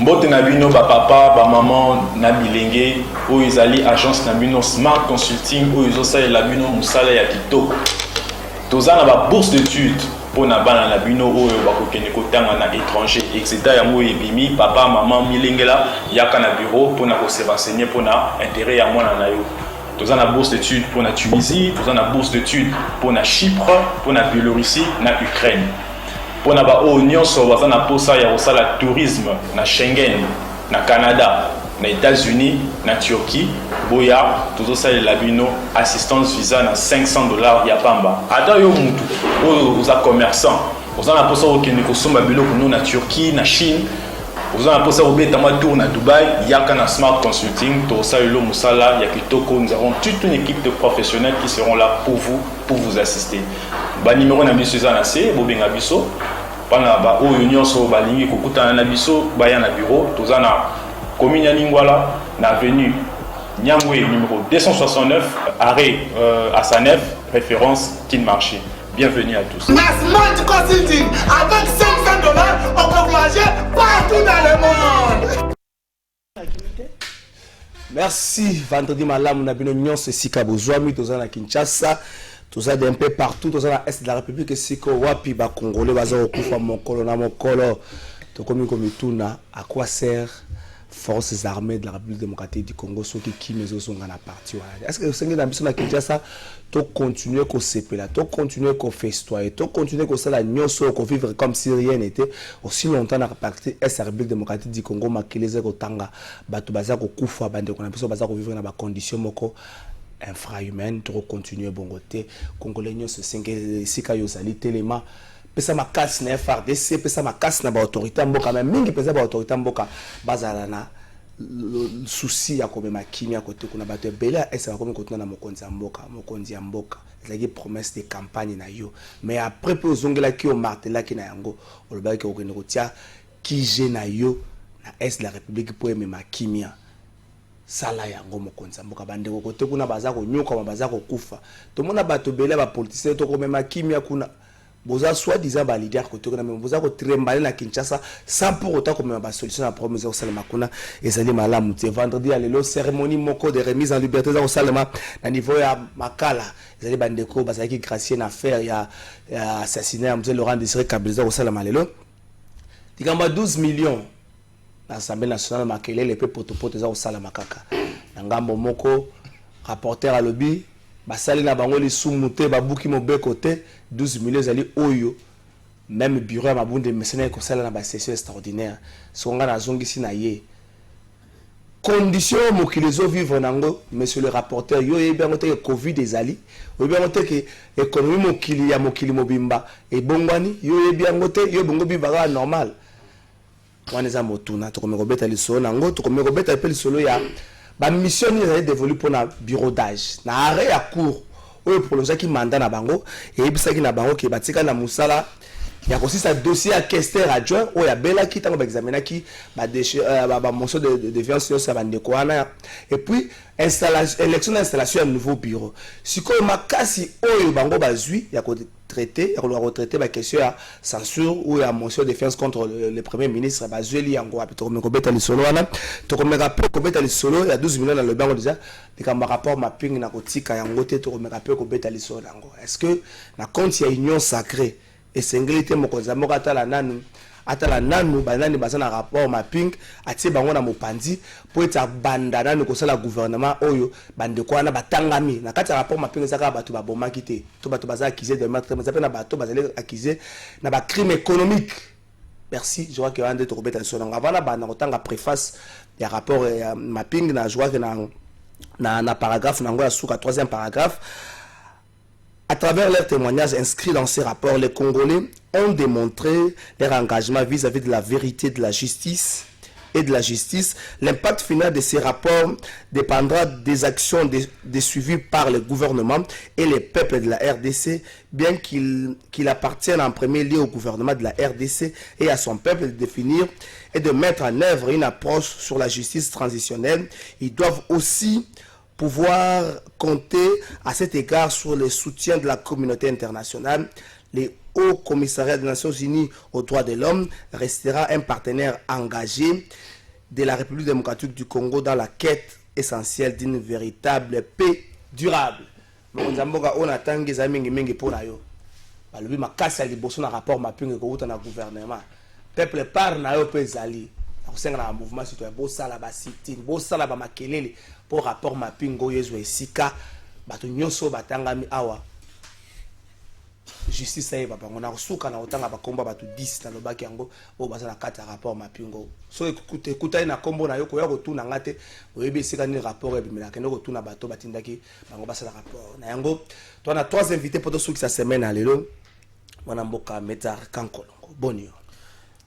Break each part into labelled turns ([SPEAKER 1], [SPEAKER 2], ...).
[SPEAKER 1] Mbote na bino ba papa ba maman na bilenge o ezali agence na bino Smart Consulting o ezosa la bino musala ya kitoko. Tozana ba bourse d'études pour na bana na bino oyo bakokende kotanga na étranger etc. yango ebimi papa maman milengela yaka na bureau pour na ko se renseigner pour na intérêt ya mwana na yo. Tozana bourse d'études pour la Tunisie, tozana bourse d'études pour la Chypre, pour la Biélorussie, la Ukraine. Pour la Union sur la posa ya osala tourisme na Schengen, na Canada, na États-Unis, na Turquie, boya tozosa la bino assistance visa na $500 ya pamba. Ada yo mutu, oza commerçant, ozana posa okende kosomba biloko no na Turquie, na Chine. Vous avez posé au tour à Dubaï, il y a qu'un Smart Consulting, nous avons toute une équipe de professionnels qui seront là pour vous assister. Le numéro de Nabiso, Bobin Abiso, pendant la union sur Balingi, Kukuta Nabiso, Bayan à bureau, tous en a commune à Lingwala, l'avenue Nyangwe, numéro 269, arrêt à Sanef, référence Kin Marché. Bienvenue à tous.
[SPEAKER 2] Smart Consulting, avec $500, on peut voyager partout dans le monde.
[SPEAKER 3] Merci. Vendredi malam, on a bien union, c'est Sika Bozouami, tous à Kinshasa, tous à un peu partout, tous à l'Est de la République, et Siko Wapi, ba Congolais, Baza Okufa, Mokolo, Namokolo, Tokomi Komituna, à quoi sert forces armées de la République démocratique du Congo, ceux qui me sont en partie. Est-ce que vous savez que dans Kinshasa, tu continues à s'épeler, tu continues à festoyer, tu continues à faire la nuit, vivre comme si rien n'était. Aussi longtemps, dans la partie est la République démocratique du Congo, Makileze Kotanga, Batu Baza Koufa, Bande Konapso Baza vivre dans des conditions infrahumaines, tu continues à bon côté. Congolais, c'est 5 Sika Yosali, Téléma. Pesa ma casse na FRDC, pesa ma casse na ba autorité mboka même mingi pesa ba autorité mboka bazala na souci ya komema kimia côté kuna bato bela esa ba komi côté na mokonzi ya mboka ezaki promesse de campagne na yo mais après pe ozongela ki o martela ki na yango olobaki ko kende kotia ki je na yo na est de la république pour emema kimia sala yango mokonzi ya mboka bande ko côté kuna baza ko nyoka baza ko kufa to mona bato bela ba politicien to komema kimia kuna boza soi-disant ba leader côté kuna mais boza ko trembaler na Kinshasa sans pour autant comme ba solution à problème za salama kuna ezali malamu te vendredi à lelo cérémonie moko de remise en liberté za salama na niveau ya makala ezali bandeko bazaki gracier na affaire ya assassiné M. Laurent Désiré Kabila za salama lelo tikamba 12 millions na Assemblée nationale makelele pe potopoto za salama kaka na ngambo moko rapporteur à lobby basali na bango li sumute babuki mobe côté 12 millions zali oyo même bureau ma bunde mercenaire ko sala na ba session extraordinaire songa na zongisi na ye condition mokilizo vivre nango monsieur le rapporteur yo yeba ngote covid ezali yeba ngote ke économie mokili ya mokili mobimba e bongwani yo yeba ngote yo bongo bibaka normal wana za motuna to komeko beta lisolo nango to komeko beta pe lisolo ya ba mission ni ezali dévolue pour na bureau d'âge na arrêt à court oyo prolonger ki mandat na bango et bisaki na bango ke batika na musala ya kosisa dossier à questeur adjoint oyo bela ki tango ba examiner ki ba motion de défiance yo sa bande ko wana et puis installation élection d'installation un nouveau bureau siko makasi oyo bango bazui ya ko traiter ya ko retraiter ba question ya censure ou ya motion de défiance contre le premier ministre bazui yango apito ko beta li solo wana to ko meka ko beta li solo ya 12 millions dans le bango déjà likamba rapport mapping na kotika yango te to ko meka ko beta li solo yango est-ce que na compte ya union sacrée et singleté mokonza moko atala nanu banani bazana rapport mapping atie bango na mopandi po eta banda nanu ko sala gouvernement oyo bande ko na batangami na kati rapport mapping ezaka bato babomaki te to bato baza accusé de meurtre mais na bato bazali accusé na ba crime économique. Merci, je vois que ande to kobeta so nga vala bana kotanga préface ya rapport mapping na je vois que na paragraphe nango ya suka 3e paragraphe. À travers leurs témoignages inscrits dans ces rapports, les Congolais ont démontré leur engagement vis-à-vis de la vérité de la justice et de la justice. L'impact final de ces rapports dépendra des actions des suivies par le gouvernement et les peuples de la RDC, bien qu'il appartienne en premier lieu au gouvernement de la RDC et à son peuple de définir et de mettre en œuvre une approche sur la justice transitionnelle. Ils doivent aussi pouvoir compter à cet égard sur le soutien de la communauté internationale. Le Haut Commissariat des Nations Unies aux droits de l'homme restera un partenaire engagé de la République démocratique du Congo dans la quête essentielle d'une véritable paix durable. Mozamboka on attend que ça mingi pour na yo. Balobi makasi ya liboso na rapport mapinga ko uta na gouvernement. Peuple par na yo pe zali. Akosenga na mouvement citoyen bo sala ba sit-in, bo sala ba makelele pour rapport mapingo yezo esika bato nyonso batangami awa. Justice aye papa on a resuka na otanga ba komba bato 10 na lobaki yango o baza na kata rapport mapingo. So écoutez na kombo na yo ko ya ko tuna ngate oyebi esika ni rapport ebimela kende ko tuna bato batindaki bango basala rapport. Na yango to na trois invités pour toute cette semaine à lelo. Wana mboka Médard Kankolongo. Boni.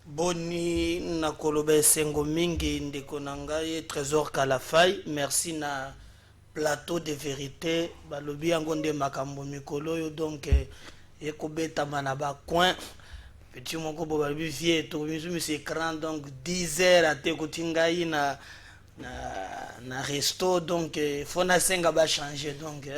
[SPEAKER 4] Boni na kolobe sengo mingi ndeko na ngai Trésor Kalafai. Merci na plateau de vérité balobi yango nde makambo mikolo yo donc ekobeta mana ba coin petit moko bo balobi vie to bizu c'est écran donc 10 heures à te kotingai na resto donc faut na senga ba changer donc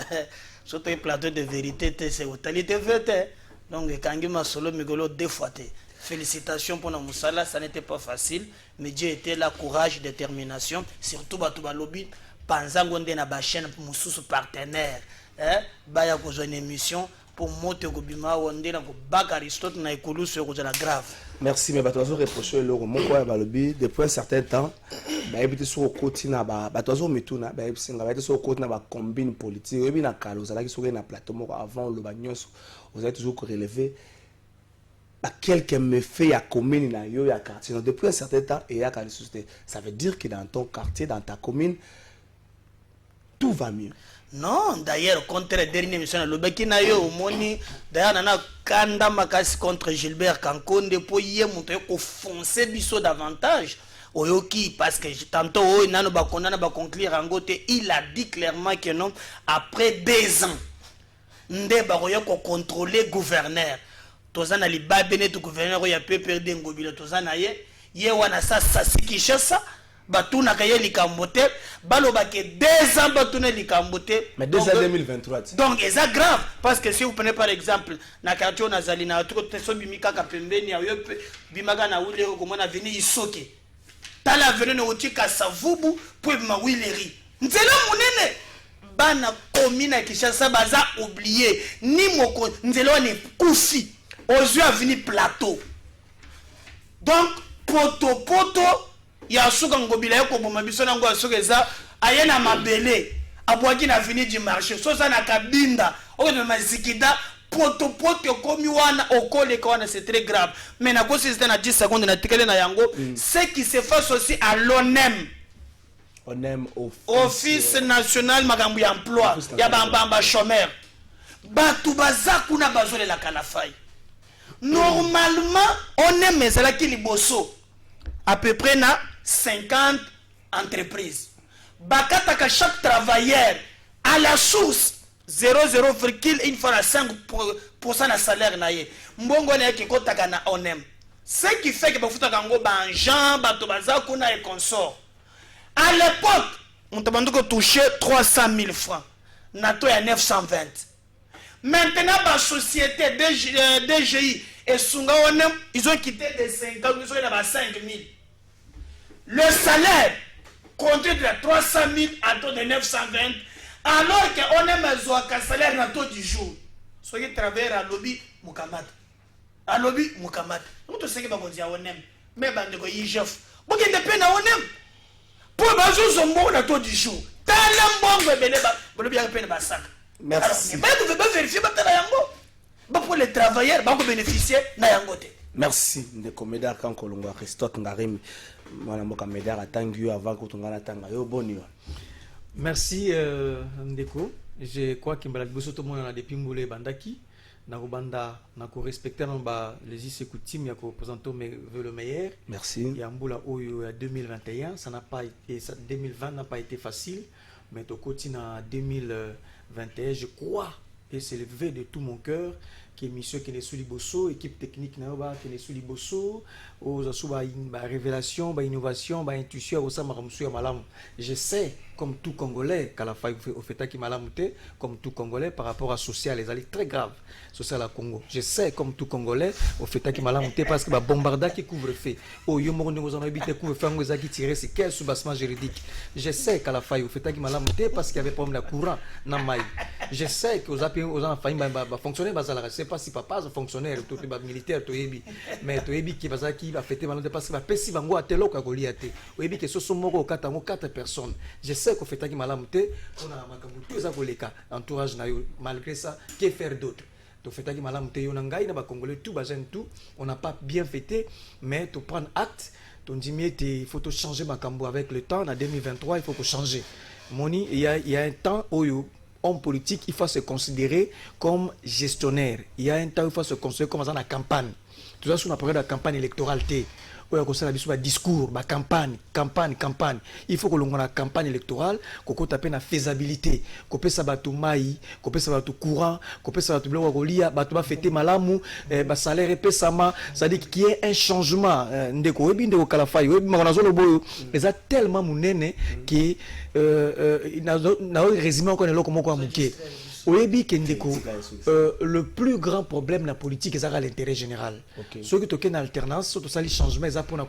[SPEAKER 4] surtout plateau de vérité c'est totalité vérité donc kangi masolo mikolo deux fois te. Félicitations pour nos Moussala, ça n'était pas facile, mais Dieu était là, courage, détermination, surtout Batouba Lobby, Panzangonde na ba chaîne Moussous partenaire, baya kozo une émission pour monter au Gobima Wonde na ko bak Aristote na ekolu sur la grave.
[SPEAKER 3] Merci mais batozo reprocher le moko ya balobi depuis un certain temps, ba ebité sur côté na ba batozo mituna ba ebisinga ba sur côté na ba combine politique, ebi na kalo zala ki sur na plateau moko avant le bagnos, vous avez toujours relevé quelques méfaits à commune na yo ya quartier. Donc, depuis un certain temps et ya société, ça veut dire que dans ton quartier, dans ta commune, tout va mieux.
[SPEAKER 4] Non, d'ailleurs, contre la dernière émission, le Beki na yo moni, d'ailleurs nana kanda makasi contre Gilbert Kankonde pour y montrer qu'on foncer biso davantage. Oyoki parce que tantôt oh nano ba kondana ba conclure angote, il a dit clairement que non après 2 ans. Nde ba ko contrôler gouverneur. Tozana li babene tu gouverneur ya PPRD ngobile tozana ye wana sasa sikishasa batuna kaye likambote baloba ke 2 ans batuna likambote
[SPEAKER 3] mais 2 ans 2023
[SPEAKER 4] donc c'est grave parce que si vous prenez par exemple na quartier nazali na tuko teso bimika ka pembeni ya yo bimaka na wile ko mona veni isoke tala veni no utika savubu pour ma wileri nzela munene bana komina kishasa baza oublier ni moko nzela ni kufi aux yeux à venir plateau. Donc, poto, ya suka ngobila yako bomabiso na ngwa suka za ayena mabele abwaki na venir du marché so ça na kabinda o de mazikida poto komi wana okole wana c'est très grave mais na kosi c'était na 10 secondes na tikele na yango ce qui se fait aussi à l'ONEM Office national magambo ya emploi ya bamba chômeur batu bazaku na bazole la Kalafai. Normalement, on est mais là qui liboso à peu près na 50 entreprises. Bakata chaque travailleur à la source 0,1 fois à 5% na salaire na ye. Mbongo na ki kotaka na onem. Ce qui fait que bafuta kango banjan bato bazaku na et consort. À l'époque, on t'a touché 300 000 francs. Nato ya 920. Maintenant, la société DGI et Sunga Onem, ils ont quitté des 5 ans, ils ont eu 5 000. Le salaire compte de 300 000 à taux de 920, alors qu'on a un salaire à taux du jour. Soyez travailleurs à lobby Mukamad. À lobby Mukamad. Nous tous ceux qui vont dire Onem, mais bandeko Yijef. Vous avez des peines à Onem. Pour baser son bon à taux du jour. Talam bon, vous avez peine à sac.
[SPEAKER 3] Merci.
[SPEAKER 4] Alors, vous pouvez vérifier pour les travailleurs, vous bénéficier na yangote.
[SPEAKER 3] Merci. Ndeko Médard Kankolongo Aristote Ngarimi. Mwana mboka Médard atangi avant que tongana tanga yo boni.
[SPEAKER 5] Merci Ndeko. Je crois que mbala biso to mona na depuis mbule bandaki na robanda na ko respecter les us et coutumes ya ko présenter le meilleur.
[SPEAKER 3] Merci.
[SPEAKER 5] Ya mbula oyo ya 2021, ça n'a pas été 2020 n'a pas été facile, mais to continue en 2021, je crois et c'est le vœu de tout mon cœur qui émission qui est sous liboso équipe technique na ba qui est sous liboso aux asuba ba révélation ba innovation ba intuition au sa maramsu ya malam. Je sais comme tout Congolais qu'à la fin au fait qui malamute comme tout Congolais par rapport à social les alliés très grave social à Congo. Je sais comme tout Congolais au fait qui malamute parce que ba bombarda qui couvre fait au yo mo nous en habité couvre fait ngo qui tirer c'est quel soubassement juridique. Je sais qu'à la fin au fait qui malamute parce qu'il y avait problème de courant na mai. Je sais que aux enfants ba fonctionner ba ça c'est pas si papa fonctionnaire tout les militaire to yebi mais to yebi qui va qui va fêter malamute parce que ba pesi bango atelo ka goliaté. O yebi que ce sont moko quatre personnes. Je sais qu'on fait qui malam te on a makambutu za koleka entourage na yo malgré ça que faire d'autre to fait qui malam te yo ngai na ba congolais tout ba jeune tout on n'a pas bien fêté mais to prendre acte ton dit il faut changer makambo avec le temps en 2023 il faut que changer moni il y a un temps où homme politique il faut se considérer comme gestionnaire il y a un temps il faut se considérer comme dans la campagne tout ça sur la période de campagne électorale te oya kosala biso ba discours ba campagne il faut que l'on la campagne électorale ko taper na faisabilité ko pesa bato mai ko pesa bato courant ko pesa bato biloko kolia bato ba fêter malamu ba salaire pesama ça dit qu'il y ait un changement ndeko webi ndeko kala fay webi makona zolo boyo eza tellement munene qui na résumé encore eloko moko amuke oyebi kendeko le plus grand problème na politique est à l'intérêt général. Ceux qui toquent en alternance, tout ça les changements ils pour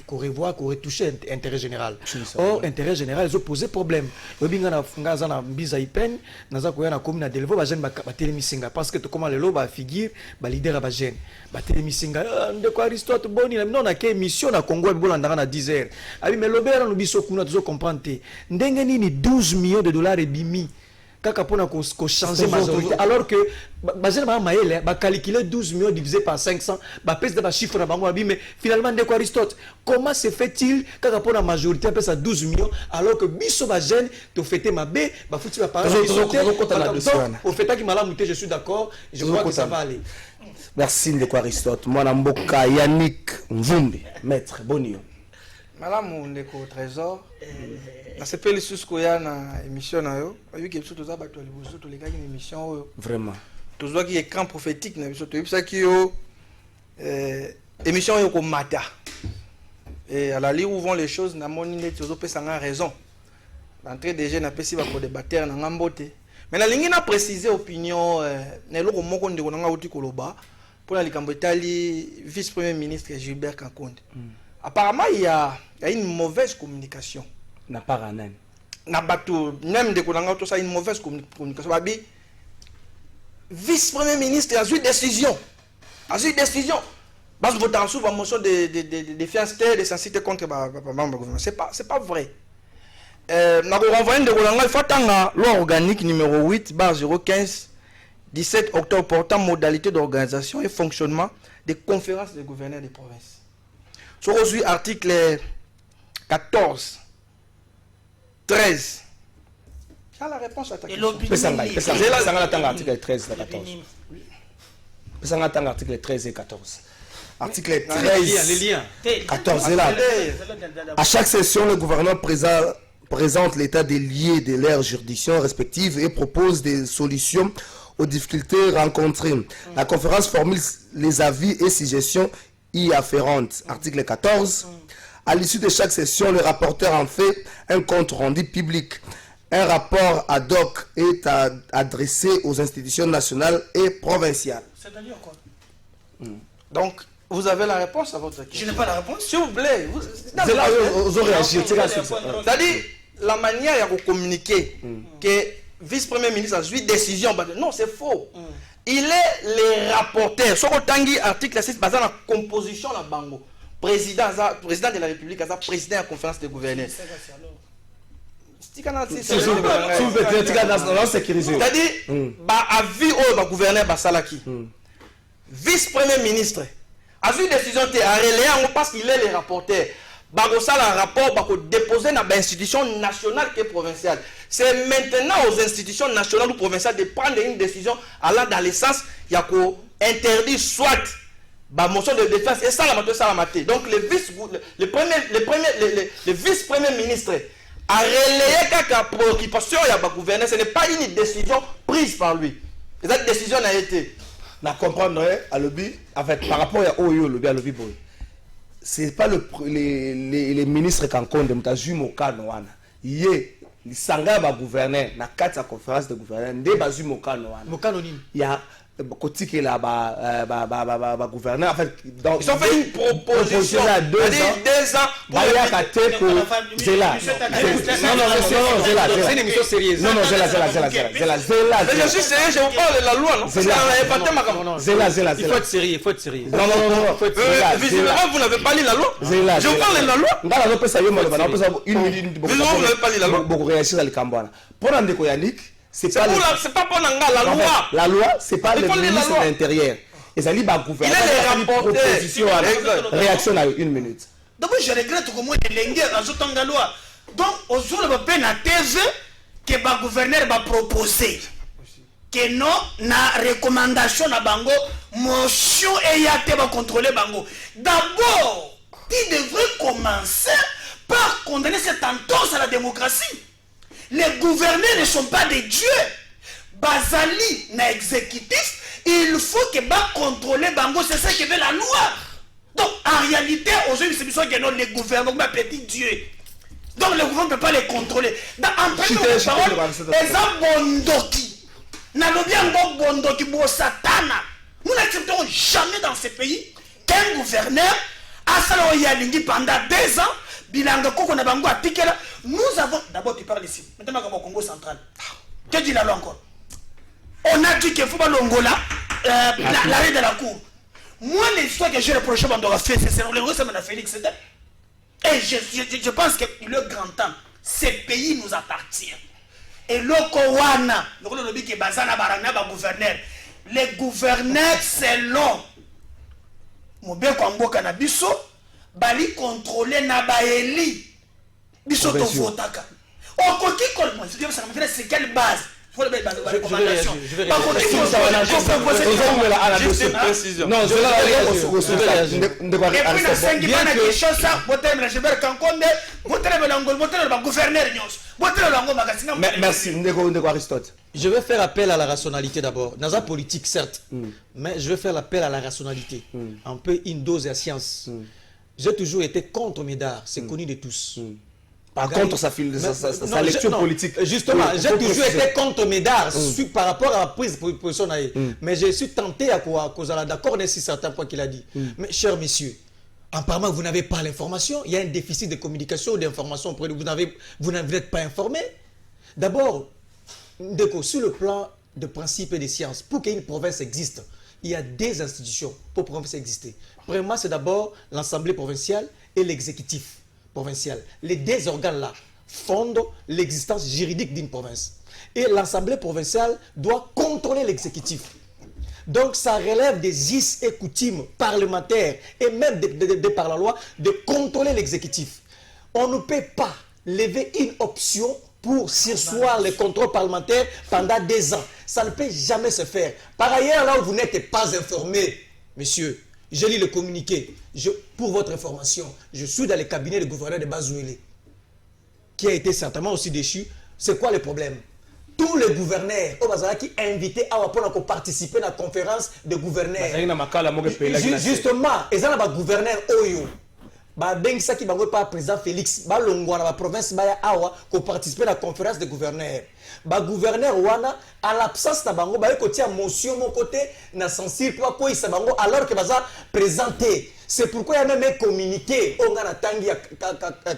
[SPEAKER 5] qu'on revoit, qu'on retoucher intérêt général. Or intérêt général ils ont posé problème. Oyebi ngana ngaza na biza ipen, naza ko ya na commune de Delvo ba jeune ba telemisinga parce que to comment le lo ba figure ba leader ba jeune. Ba telemisinga ndeko Aristote boni na non na ke mission na Congo bolanda na 10h. Abi mais lobera no biso kuna to comprendre. Ndenge nini 12 millions de dollars et bimi kaka pona ko changer majorité alors que bazela ba maele ba calculer 12 millions divisé par 500 ba pèse ba chiffre na bango mais finalement ndeko Aristote comment se fait-il kaka pona majorité pèse 12 millions alors que biso ba jeune to fêter mabe ba fouti ba parole au fait qui malamu je suis d'accord je crois que ça va aller.
[SPEAKER 3] Merci ndeko Aristote mwana mboka Yannick Mvumbi maître bonio
[SPEAKER 6] malamu ndeko trésor na sepeli susko ya na émission na yo ayi ke biso toza bato liboso to lekaki na émission oyo
[SPEAKER 3] vraiment
[SPEAKER 6] tozwa ki écran prophétique na biso to yebisa ki yo émission yo ko mata et à la lire où vont les choses na moni net tozo pesa nga raison l'entrée des jeunes apesi ba ko débattre na ngambote mais na lingi na préciser opinion na eloko moko ndeko na nga uti koloba pour la likambo etali vice premier ministre Gilbert Kankonde. Apparemment, il y a une mauvaise communication.
[SPEAKER 3] N'a pas ranen.
[SPEAKER 6] N'a pas tout. Même de Konanga, tout ça, une mauvaise communication. Babi, vice-premier ministre a eu décision. Décision. Parce que vous avez souvent motion de fianceté, de sensibilité contre le gouvernement. C'est pas vrai. Nous avons renvoyé de Konanga, il faut attendre loi organique numéro 8/015 17 octobre portant modalité d'organisation et fonctionnement des conférences des gouverneurs des provinces. Sur aujourd'hui, article 14, 13. J'ai la réponse à ta question.
[SPEAKER 3] Article 13 et 14. Article 13 et 14. Article 13
[SPEAKER 5] les liens.
[SPEAKER 3] 14 est là. À chaque session, le gouvernement présente l'état des lieux de leurs juridictions respectives et propose des solutions aux difficultés rencontrées. La conférence formule les avis et suggestions y afférentes. Article 14. À l'issue de chaque session, le rapporteur en fait un compte rendu public. Un rapport ad hoc est adressé aux institutions nationales et provinciales.
[SPEAKER 4] C'est-à-dire quoi?
[SPEAKER 6] Donc, vous avez la réponse à votre question?
[SPEAKER 4] Je n'ai pas la réponse.
[SPEAKER 6] S'il vous plaît.
[SPEAKER 3] Vous réagissez.
[SPEAKER 6] C'est-à-dire, la manière de communiquer que vice-premier ministre a eu décision, non, c'est faux. Il est le rapporteur. Sur le article 6, basé sur la composition de la Bango. Président de la République, président de la conférence des gouverneurs. C'est-à-dire, avis au gouverneur Basalaki. Vice-premier ministre a eu décision de relayer parce qu'il est le rapporteur. Bagosal un rapport, bako déposer dans l'institution nationale et provinciale. C'est maintenant aux institutions nationales ou provinciales de prendre une décision allant dans le sens il y a qu'on interdit soit la motion de défense et ça la maté. Donc le vice-premier ministre a relayé quelques préoccupations il y a gouverneur. Ce n'est pas une décision prise par lui. Cette décision a été
[SPEAKER 3] na comprendre à lobby en fait par rapport à Oyo lobby à lobby boy. C'est pas les ministres Kankonde mutazu mokano wana. Yé lisanga ba gouverneur na kati ya conférence de gouverneur nde bazu mokano wana.
[SPEAKER 5] Mokano nini?
[SPEAKER 3] Ya côté là ba gouverneur en fait donc
[SPEAKER 6] ils ont fait une proposition
[SPEAKER 3] à 2 ans.
[SPEAKER 6] 2 ans pour
[SPEAKER 3] Baya Kateko Zela. Non, Zela.
[SPEAKER 5] C'est une émission sérieuse.
[SPEAKER 3] Non, Zela.
[SPEAKER 6] Mais je suis sérieux, je vous parle de la loi, non?
[SPEAKER 3] Zela.
[SPEAKER 5] Il faut être sérieux, il faut être sérieux.
[SPEAKER 3] Non.
[SPEAKER 6] Visiblement, vous n'avez pas lu la loi.
[SPEAKER 3] Zela.
[SPEAKER 6] Je vous parle de la loi.
[SPEAKER 3] Ngala no pesa yo mo ba na pesa une minute
[SPEAKER 6] Visiblement, vous n'avez pas lu la loi.
[SPEAKER 3] beaucoup réagir dans le Kambwana. Pour Ndeko Yannick, c'est pas
[SPEAKER 6] pour la loi.
[SPEAKER 3] La loi, c'est pas le ministre de l'Intérieur. Et ça li ba gouvernement.
[SPEAKER 6] Il est les
[SPEAKER 3] proposition réaction à 1 minute.
[SPEAKER 4] D'abord, je regrette comment les lengues dans la loi. Donc, aujourd'hui, on peut la thèse que le gouverneur va proposer. Que non, na recommandation na bango, motion et yate va contrôler bango. D'abord, il devrait commencer par condamner cette entorse à la démocratie. Les gouverneurs ne sont pas des dieux. Bazali na exécutif, il faut que va contrôler bango, c'est ça que veut la loi. Donc, en réalité, aujourd'hui, c'est besoin que non, les gouvernements, petit Dieu. Donc, le gouvernement ne peut pas les contrôler. En premier parole, les abondoki. Nalobiango bondoki bo satana. Nous n'accepterons jamais dans ce pays qu'un gouverneur a salé yalingi pendant 2 ans. Bilanga koko na bango atikela. Nous avons. D'abord, tu parles ici. Maintenant, au Congo central. Que dit la loi encore? On a dit qu'il faut pas l'Angola, l'arrêt de la cour. Moi, l'histoire que j'ai reproché à Bandora fait, c'est le russe à Félix. Et je pense qu'il est grand temps. Ce pays nous appartient. Et le Kowana, les gouverneurs, c'est long. Mon bien Kwambo Kanabiso, Bali contrôler Nabaeli. Biso to votaka. C'est quelle base? Je vais faire appel à la rationalité d'abord. Dans la politique, certes, mais je vais faire appel à la rationalité. Un peu une dose à science. J'ai toujours été contre Médard, c'est connu de tous.
[SPEAKER 3] Par contre, sa lecture politique.
[SPEAKER 4] Justement, j'ai toujours été contre Médard par rapport à la prise de position. Mais je suis tenté à cause d'accord sur certains points qu'il a dit. Mais chers messieurs, apparemment vous n'avez pas l'information. Il y a un déficit de communication ou d'information auprès de vous. Vous n'êtes pas informé. D'abord, sur le plan de principe et de sciences, pour qu'une province existe, il y a des institutions pour que la province existe. Premièrement, c'est d'abord l'Assemblée provinciale et l'exécutif provincial. Les 2 organes-là fondent l'existence juridique d'une province. Et l'Assemblée provinciale doit contrôler l'exécutif. Donc ça relève des us et coutumes parlementaires et même de par la loi de contrôler l'exécutif. On ne peut pas lever une option pour surseoir le contrôle parlementaire pendant 2 ans. Ça ne peut jamais se faire. Par ailleurs, là où vous n'êtes pas informé, monsieur, je lis le communiqué. Pour votre information, je suis dans le cabinet du gouverneur de Bazouélé, qui a été certainement aussi déchu. C'est quoi le problème? Tous les gouverneurs au Bazara qui invités à participer à la conférence de gouverneurs. Justement, ils ont un gouverneur Oyo. Ça qui va président Félix, la province Awa, qui participer à la conférence de gouverneurs. Gouverneur Wana, à l'absence de Bango, il motion mon côté, na censure pour il Bango alors que Baza présenté. C'est pourquoi il y a même un communiqué au Ghana Tangi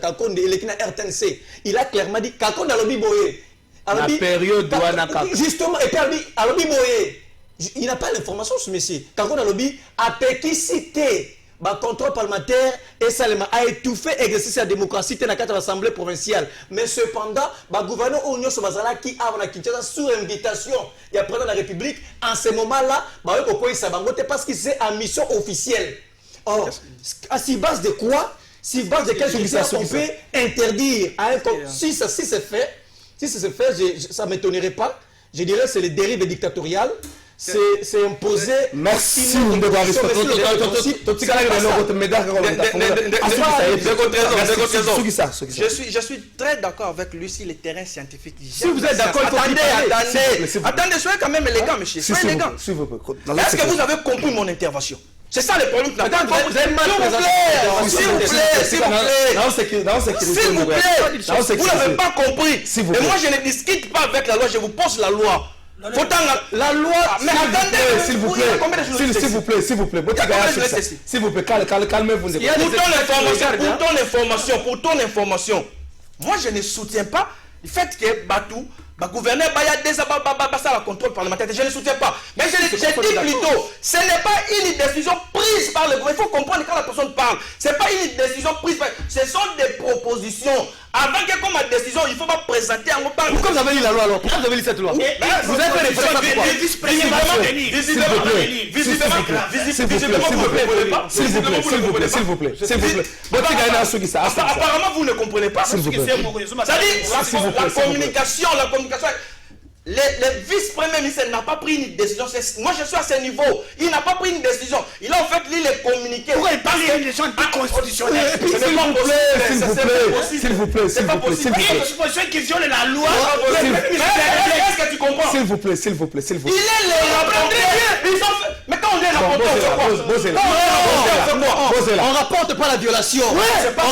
[SPEAKER 4] Kakonde et RTNC. Il a clairement dit Kakonde a lobby boye.
[SPEAKER 3] La période Wana
[SPEAKER 4] justement, et puis a lobby boye. Il n'a pas l'information sur monsieur. Kakonde a lobby a péquicité. Contrôle parlementaire et Salema a étouffé l'exercice de la démocratie dans l'Assemblée provinciale. Mais cependant, le gouverneur Oignon Sobazala qui a Kinshasa sous invitation du président de la République, en ce moment-là, parce qu'il c'est en mission officielle. Or, à si base de quoi? Si base de quelle situation on peut interdire à un si c'est fait, ça ne m'étonnerait pas. Je dirais que c'est les dérives dictatoriales.
[SPEAKER 5] c'est imposé.
[SPEAKER 3] Merci, ndeko Aristote.
[SPEAKER 6] Je suis très d'accord avec lui sur les terrains scientifiques.
[SPEAKER 5] Si vous êtes d'accord,
[SPEAKER 6] attendez, soyez quand même élégant, monsieur. Soyez élégant. Est-ce que vous avez compris mon intervention? C'est ça le problème.
[SPEAKER 5] Vous avez mal présenté.
[SPEAKER 6] S'il vous plaît, vous n'avez pas compris. Et moi, je ne discute pas avec la loi, je vous pose la loi. La loi, mais attendez,
[SPEAKER 3] s'il vous plaît, calmez-vous.
[SPEAKER 6] Pour ton information, moi je ne soutiens pas le fait que Batou, le gouverneur Baya déjà la contrôle parlementaire, je ne soutiens pas. Mais je dis plutôt, ce n'est pas une décision prise par le gouvernement. Il faut comprendre quand la personne parle. Ce n'est pas une décision prise par... Ce sont des propositions. Avant que comme ma décision, il ne faut pas présenter en mot.
[SPEAKER 5] Pourquoi vous avez lu la loi alors? Pourquoi vous avez lu cette loi? Vous avez fait référence à quoi?
[SPEAKER 6] Apparemment, vous ne comprenez pas. C'est-à-dire la communication. Le vice-premier ministre n'a pas pris une décision. Moi, je suis à ce niveau. Il n'a pas pris une décision. Il a en fait lu les communiqués.
[SPEAKER 4] Pourquoi il parle des gens anticonstitutionnels?
[SPEAKER 3] S'il vous plaît.
[SPEAKER 4] C'est pas possible. Il y a une disposition qui viole la loi.
[SPEAKER 6] Est-ce que tu comprends?
[SPEAKER 3] S'il vous plaît.
[SPEAKER 6] Il est le rapporteur. Mais quand on est rapporteur,
[SPEAKER 5] on rapporte pas la violation. On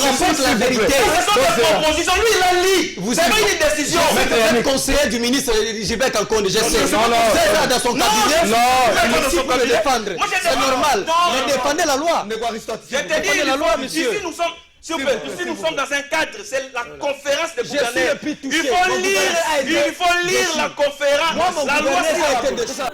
[SPEAKER 5] rapporte la vérité.
[SPEAKER 6] Ce sont des propositions. Lui, il a lu. Vous avez une décision.
[SPEAKER 5] Vous êtes conseiller du ministre Gilbert Kankonde, je sais. Vous êtes là dans son cabinet. Non, ici pour le défendre. C'est normal. Mais défendez la loi.
[SPEAKER 6] Je te dis, la loi, monsieur. Ici, nous sommes dans un cadre, c'est la conférence de gouverneurs. Il faut lire la conférence. La loi, c'est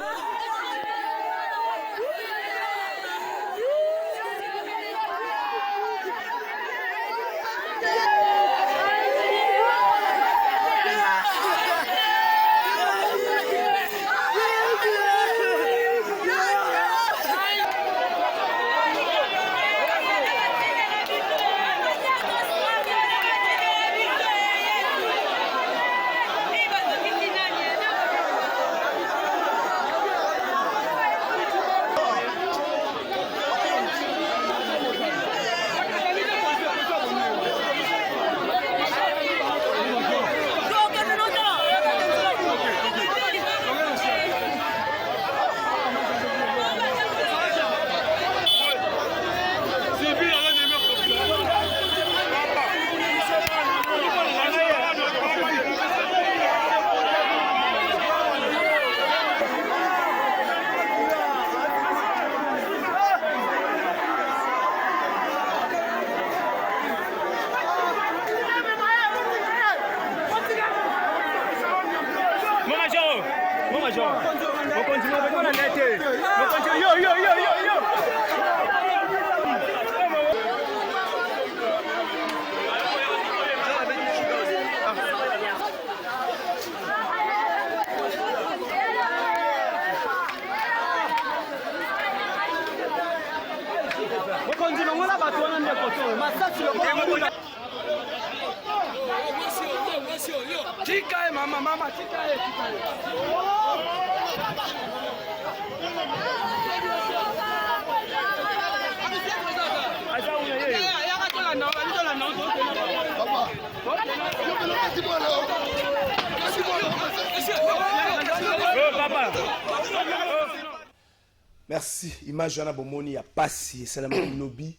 [SPEAKER 3] Merci. Image Jana Bomoni a passé. C'est la même lobby.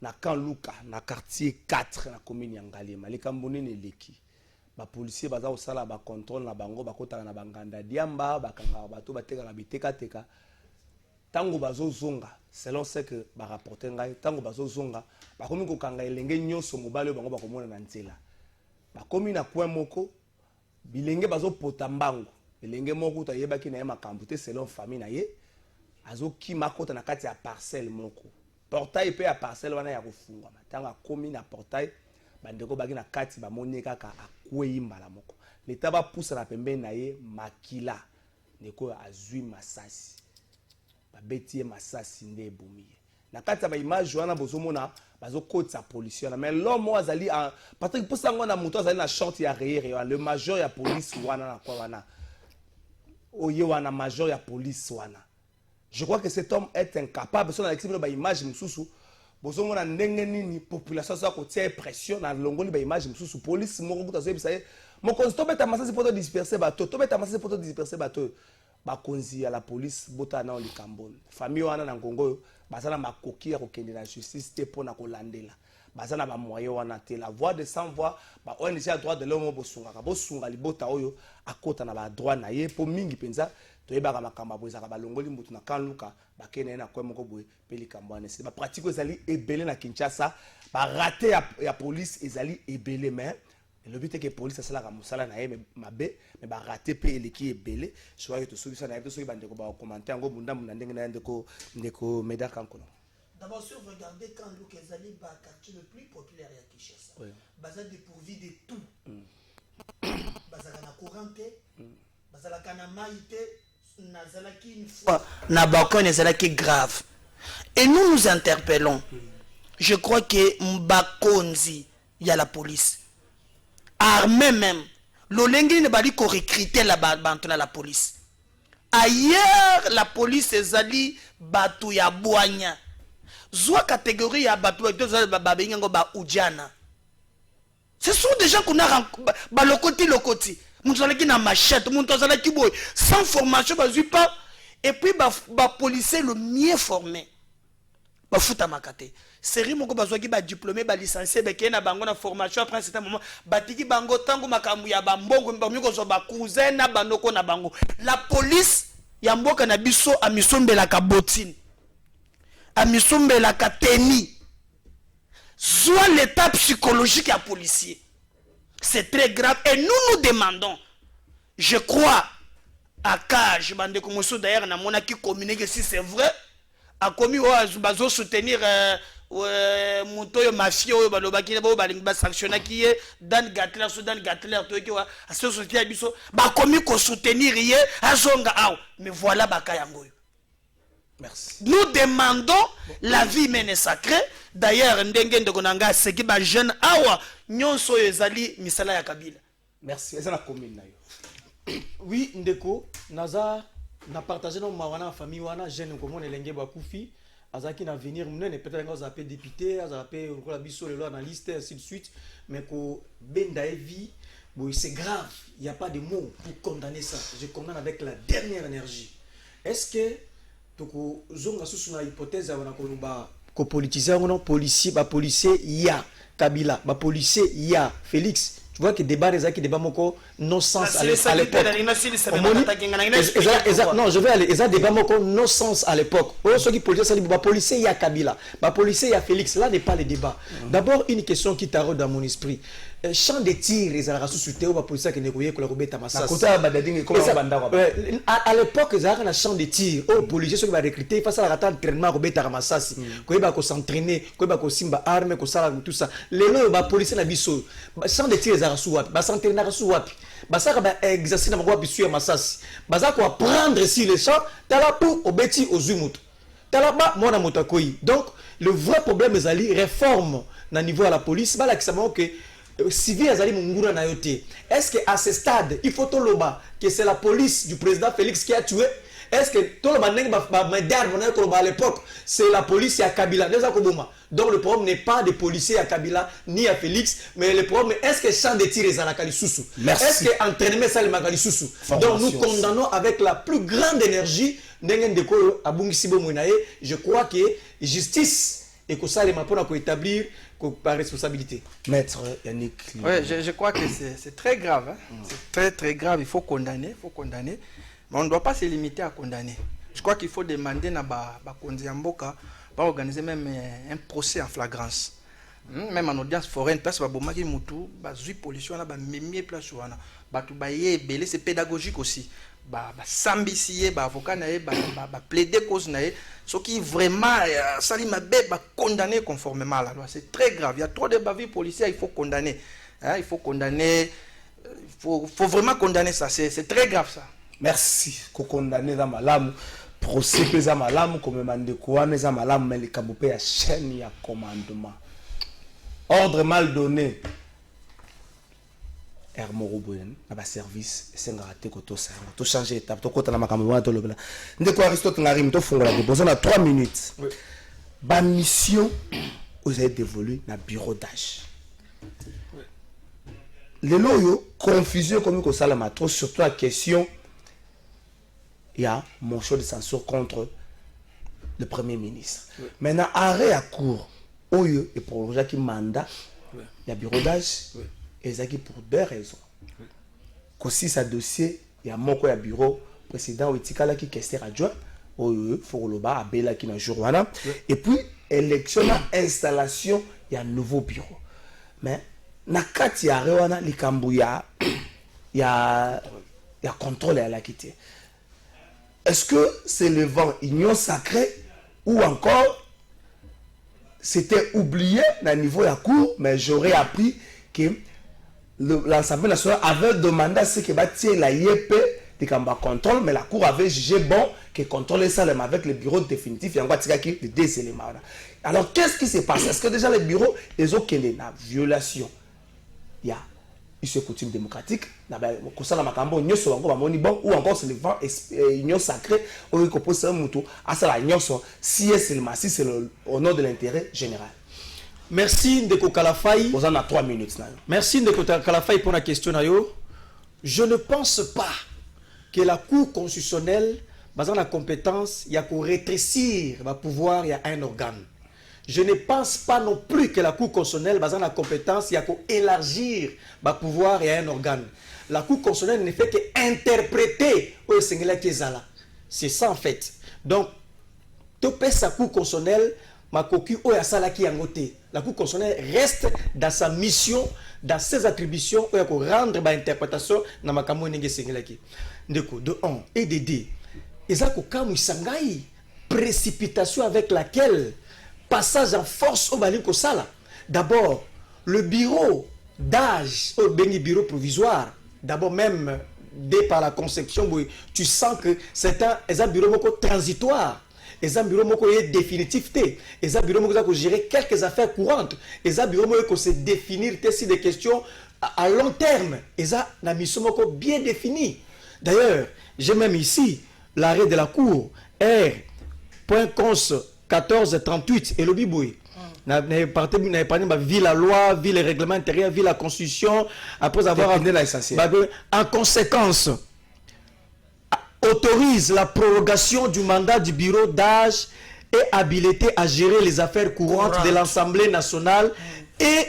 [SPEAKER 3] Na Kanluka, na quartier 4, na commune Yangalema. Les Cambonais ne leki. Ba policier baza au sala ba contrôle na bango ba kota na banganda diamba ba kanga bato ba teka na biteka teka. Tango bazo zonga, selon ce que ba rapporter ngai, tango bazo zonga, ba komi ko kanga elenge nyonso mobale bango ba komona na nzela. Ba komi na coin moko, bilenge bazo potambango. Elenge moko ta yebaki na ye makambo te selon famille na ye. Azo ki makota na kati ya parcelle moko. Portail pe ya parcelle wana ya kofungwa. Tanga komi na portail bandeko baki na kati ba moneka ka akwei mbala moko. Leta ba pousse na pembeni na ye makila. Ndeko azui masasi. Ba betie masasi nde bomiye. Na kati ba image wana bozomona bazo kotsa police wana mais l'homme azali Patrick Posango na moto azali na short ya rire le major ya police wana na kwa wana. oye wana major ya police wana. Je crois que cet homme est incapable. Si on a l'exemple de l'image, bozo mona ndenge nini population ça ko tia pression na longoli ba image mususu police moko kuta so bisaye moko to beta masasi poto disperser bato to beta masasi poto disperser bato ba konzi ya la police bota na likambon famille wana na ngongo bazana makoki ya kokende na justice te pona ko landela bazana ba moyen wana te la voix de sans voix ba ONG a droit de l'homme bosunga libota oyo akota na ba droit na ye po mingi penza toyebaka makamba bozaka balongoli mutu na kanluka bakene na kwa moko boye peli kambwane c'est ba pratique ezali ebele na Kinshasa ba raté ya police ezali ebele mais le but est que police ça la musala na ye mabe mais ba raté pe eleki ebele je crois que to solution na to soki bandeko ba commenter ngo bunda muna ndenge na ndeko Médard Kankono.
[SPEAKER 4] D'abord, si vous regardez quand Luc Ezali ba quartier le plus populaire à Kinshasa, bazal dépourvu de tout. Bazala na courante, bazala kana maïté, nazalaki une fois na bakon ezalaki grave. Et nous nous interpellons. Je crois que Mbakonzi y a la police. Armée même. L'olengri ne bali ko recruter la bantona la police. Ailleurs la police ezali batu ya boanya. Zoa catégorie ya batu babengo ba ujana. Ce sont des gens qu'on a ba lokoti. Moutazalaki na machette, moutazalaki boy sans formation bazui pas et puis ba policier le mieux formé. Ba futa makate. Série moko bazwaki ba diplômé ba licencié ba kena bango na formation après un certain moment batiki bango tango makambu ya ba mbongo mbamiko zo ba cousin na banoko na bango. La police ya mboka na biso a misombela ka botine. A misombela ka teni. Soit l'état psychologique à policier. C'est très grave et nous nous demandons, je crois, à Cage, bande comme ça d'ailleurs, na mona qui communique si c'est vrai, a commis bazo soutenir montoyo mafio balobaki na ba sanctionner qui est Dan Gatler to ki wa a ce soutien biso ba commis ko soutenir yé azonga aw mais voilà baka yango.
[SPEAKER 3] Merci.
[SPEAKER 4] Nous demandons la vie humaine sacrée. D'ailleurs, ndenge ndokonanga seki ba jeune awa nyonso ezali misala ya Kabila.
[SPEAKER 3] Merci. Eza na commune na yo.
[SPEAKER 5] Oui, ndeko naza na partager no mawana famille wana jeune ko mon elenge ba kufi azaki na venir munene peut-être nga zape député azape ko la biso le loi na liste ainsi de suite mais ko benda vie bon c'est grave, il y a pas de mots pour condamner ça. Je condamne avec la dernière énergie. Est-ce que toko zonga susu na hypothèse wana ko ba ko politicien non policier ba policier ya Kabila ba policier ya Félix. Tu vois que débat les qui débat moko non sens à l'époque. Non, je vais aller eza débat moko non sens à l'époque. Oh ceux qui policier ba policier ya Kabila, ba policier ya Félix, là n'est pas le débat. D'abord une question qui taraude dans mon esprit. Champ de tir les ala suscité ou ba policier qui ne koyé ko la robeta massas. À l'époque ils avaient un champ de tir. Oh policier ceux qui va recruter face à la entraînement robeta massas. Ko ba ko s'entraîner, ko ba ko simba arme ko sala tout ça. Les ba policier na biso. Champ de tir les wapi ba s'entraîner na wapi ba ça ba exercer na wapi sur massas ba za ko apprendre sur les champs tala pour obeti ozumutu tala ba mona motakoi. Donc le vrai problème est ali réforme na niveau à la police ba la kisama que civil azali mungura na yote. Est-ce que à ce stade il faut toloba que c'est la police du président Félix qui a tué? Est-ce que tout le monde à l'époque c'est la police et à Kabila? Donc le problème n'est pas des policiers à Kabila ni à Félix, mais le problème est-ce que champ de tir est à la Kalisusu? Est-ce que entraînement ça le Magalisusu? Donc nous condamnons avec la plus grande énergie. Je crois que justice et que ça les mapona pour établir par responsabilité.
[SPEAKER 3] Maître Yannick.
[SPEAKER 6] Ouais, je crois que c'est très grave. Hein? C'est très très grave. Il faut condamner, mais on ne doit pas se limiter à condamner. Je crois qu'il faut demander à Konzi Mboka va organiser même un procès en flagrance. Même en audience foraine, place Babomaki Moutou, Bazui pollution, Mimi place Ouana, Batoubaye, Belé, c'est pédagogique aussi. Sambisier, avocat, plaider cause, ce qui vraiment, Salim Abé, condamner conformément à la loi. C'est très grave. Il y a trop de bavis policiers, il faut condamner. Hein, il faut condamner, il faut vraiment condamner ça. C'est très grave ça.
[SPEAKER 3] Merci. Ko condamner za malamu, procès pesa malamu, comme mandeko wana za malamu, mais le kabopé ya chaîne ya commandement. Ordre mal donné. Hermoro Boyen, na ba service, esengaka te ko to ça, to changer étape, to kota na makambo wana to lobela. Ndeko Aristote Ngarim to fongola de besoin na 3 minutes. Ba mission vous avez dévolue na bureau d'âge. Les loyaux, confusion comme que ça la trop surtout la question, il y a mon choix de censure contre le Premier ministre. Maintenant, arrêt à court, oyo et pour qui mandat, il y a bureau d'âge, et ça qui pour 2 raisons. Si ça dossier, il y a mon bureau président Oitikala qui questeur adjoint, oyo Foroloba Abela qui n'a jour et puis élection installation, il y a un nouveau bureau. Mais nakati ya rewana likambu ya contrôle à la quitté. Est-ce que c'est le vent union sacrée ou encore c'était oublié à niveau de la cour, mais j'aurais appris que l'Assemblée nationale avait demandé à ce que bâtir la IEP de Kamba contrôle, mais la cour avait jugé bon que contrôler ça avec le bureau définitif, il y a les 2 éléments. Alors qu'est-ce qui s'est passé? Est-ce que déjà les bureaux, ils ont quelle violation? Il y a ce coutume démocratique, ou encore c'est le vent union sacrée, ou si c'est au nom de l'intérêt général.
[SPEAKER 5] Merci Ndeko Kalafai.
[SPEAKER 3] Vous en avez 3 minutes.
[SPEAKER 5] Merci Ndeko Kalafai pour la question. Je ne pense pas que la Cour constitutionnelle, basant la compétence, il y a qu'à rétrécir le pouvoir, il y a un organe. Je ne pense pas non plus que la Cour constitutionnelle, basant la compétence, il y a qu'à élargir le pouvoir, il y a un organe. La Cour constitutionnelle ne fait qu'interpréter au Seigneur Kezala. C'est ça en fait. Donc, tout sa Cour constitutionnelle, la Cour constitutionnelle reste dans sa mission, dans ses attributions, pour rendre l'interprétation dans ma camonie de 1 et de 2. Et ça, précipitation avec laquelle passage en force au Balinko Sala. D'abord, le bureau d'âge, au bureau provisoire, d'abord même dès par la conception, tu sens que c'est un bureau transitoire. Et un bureau définitif, et un bureau qui gérer quelques affaires courantes, et un bureau qui se définir sur des questions à long terme, et ça une mission bien définie. D'ailleurs, j'ai même ici l'arrêt de la Cour R.cons 1438 et le Biboui. N'avait pas vu la loi, vu les règlements intérieurs, vu la constitution, après avoir en conséquence autorise la prorogation du mandat du bureau d'âge et habilité à gérer les affaires courantes de l'Assemblée nationale et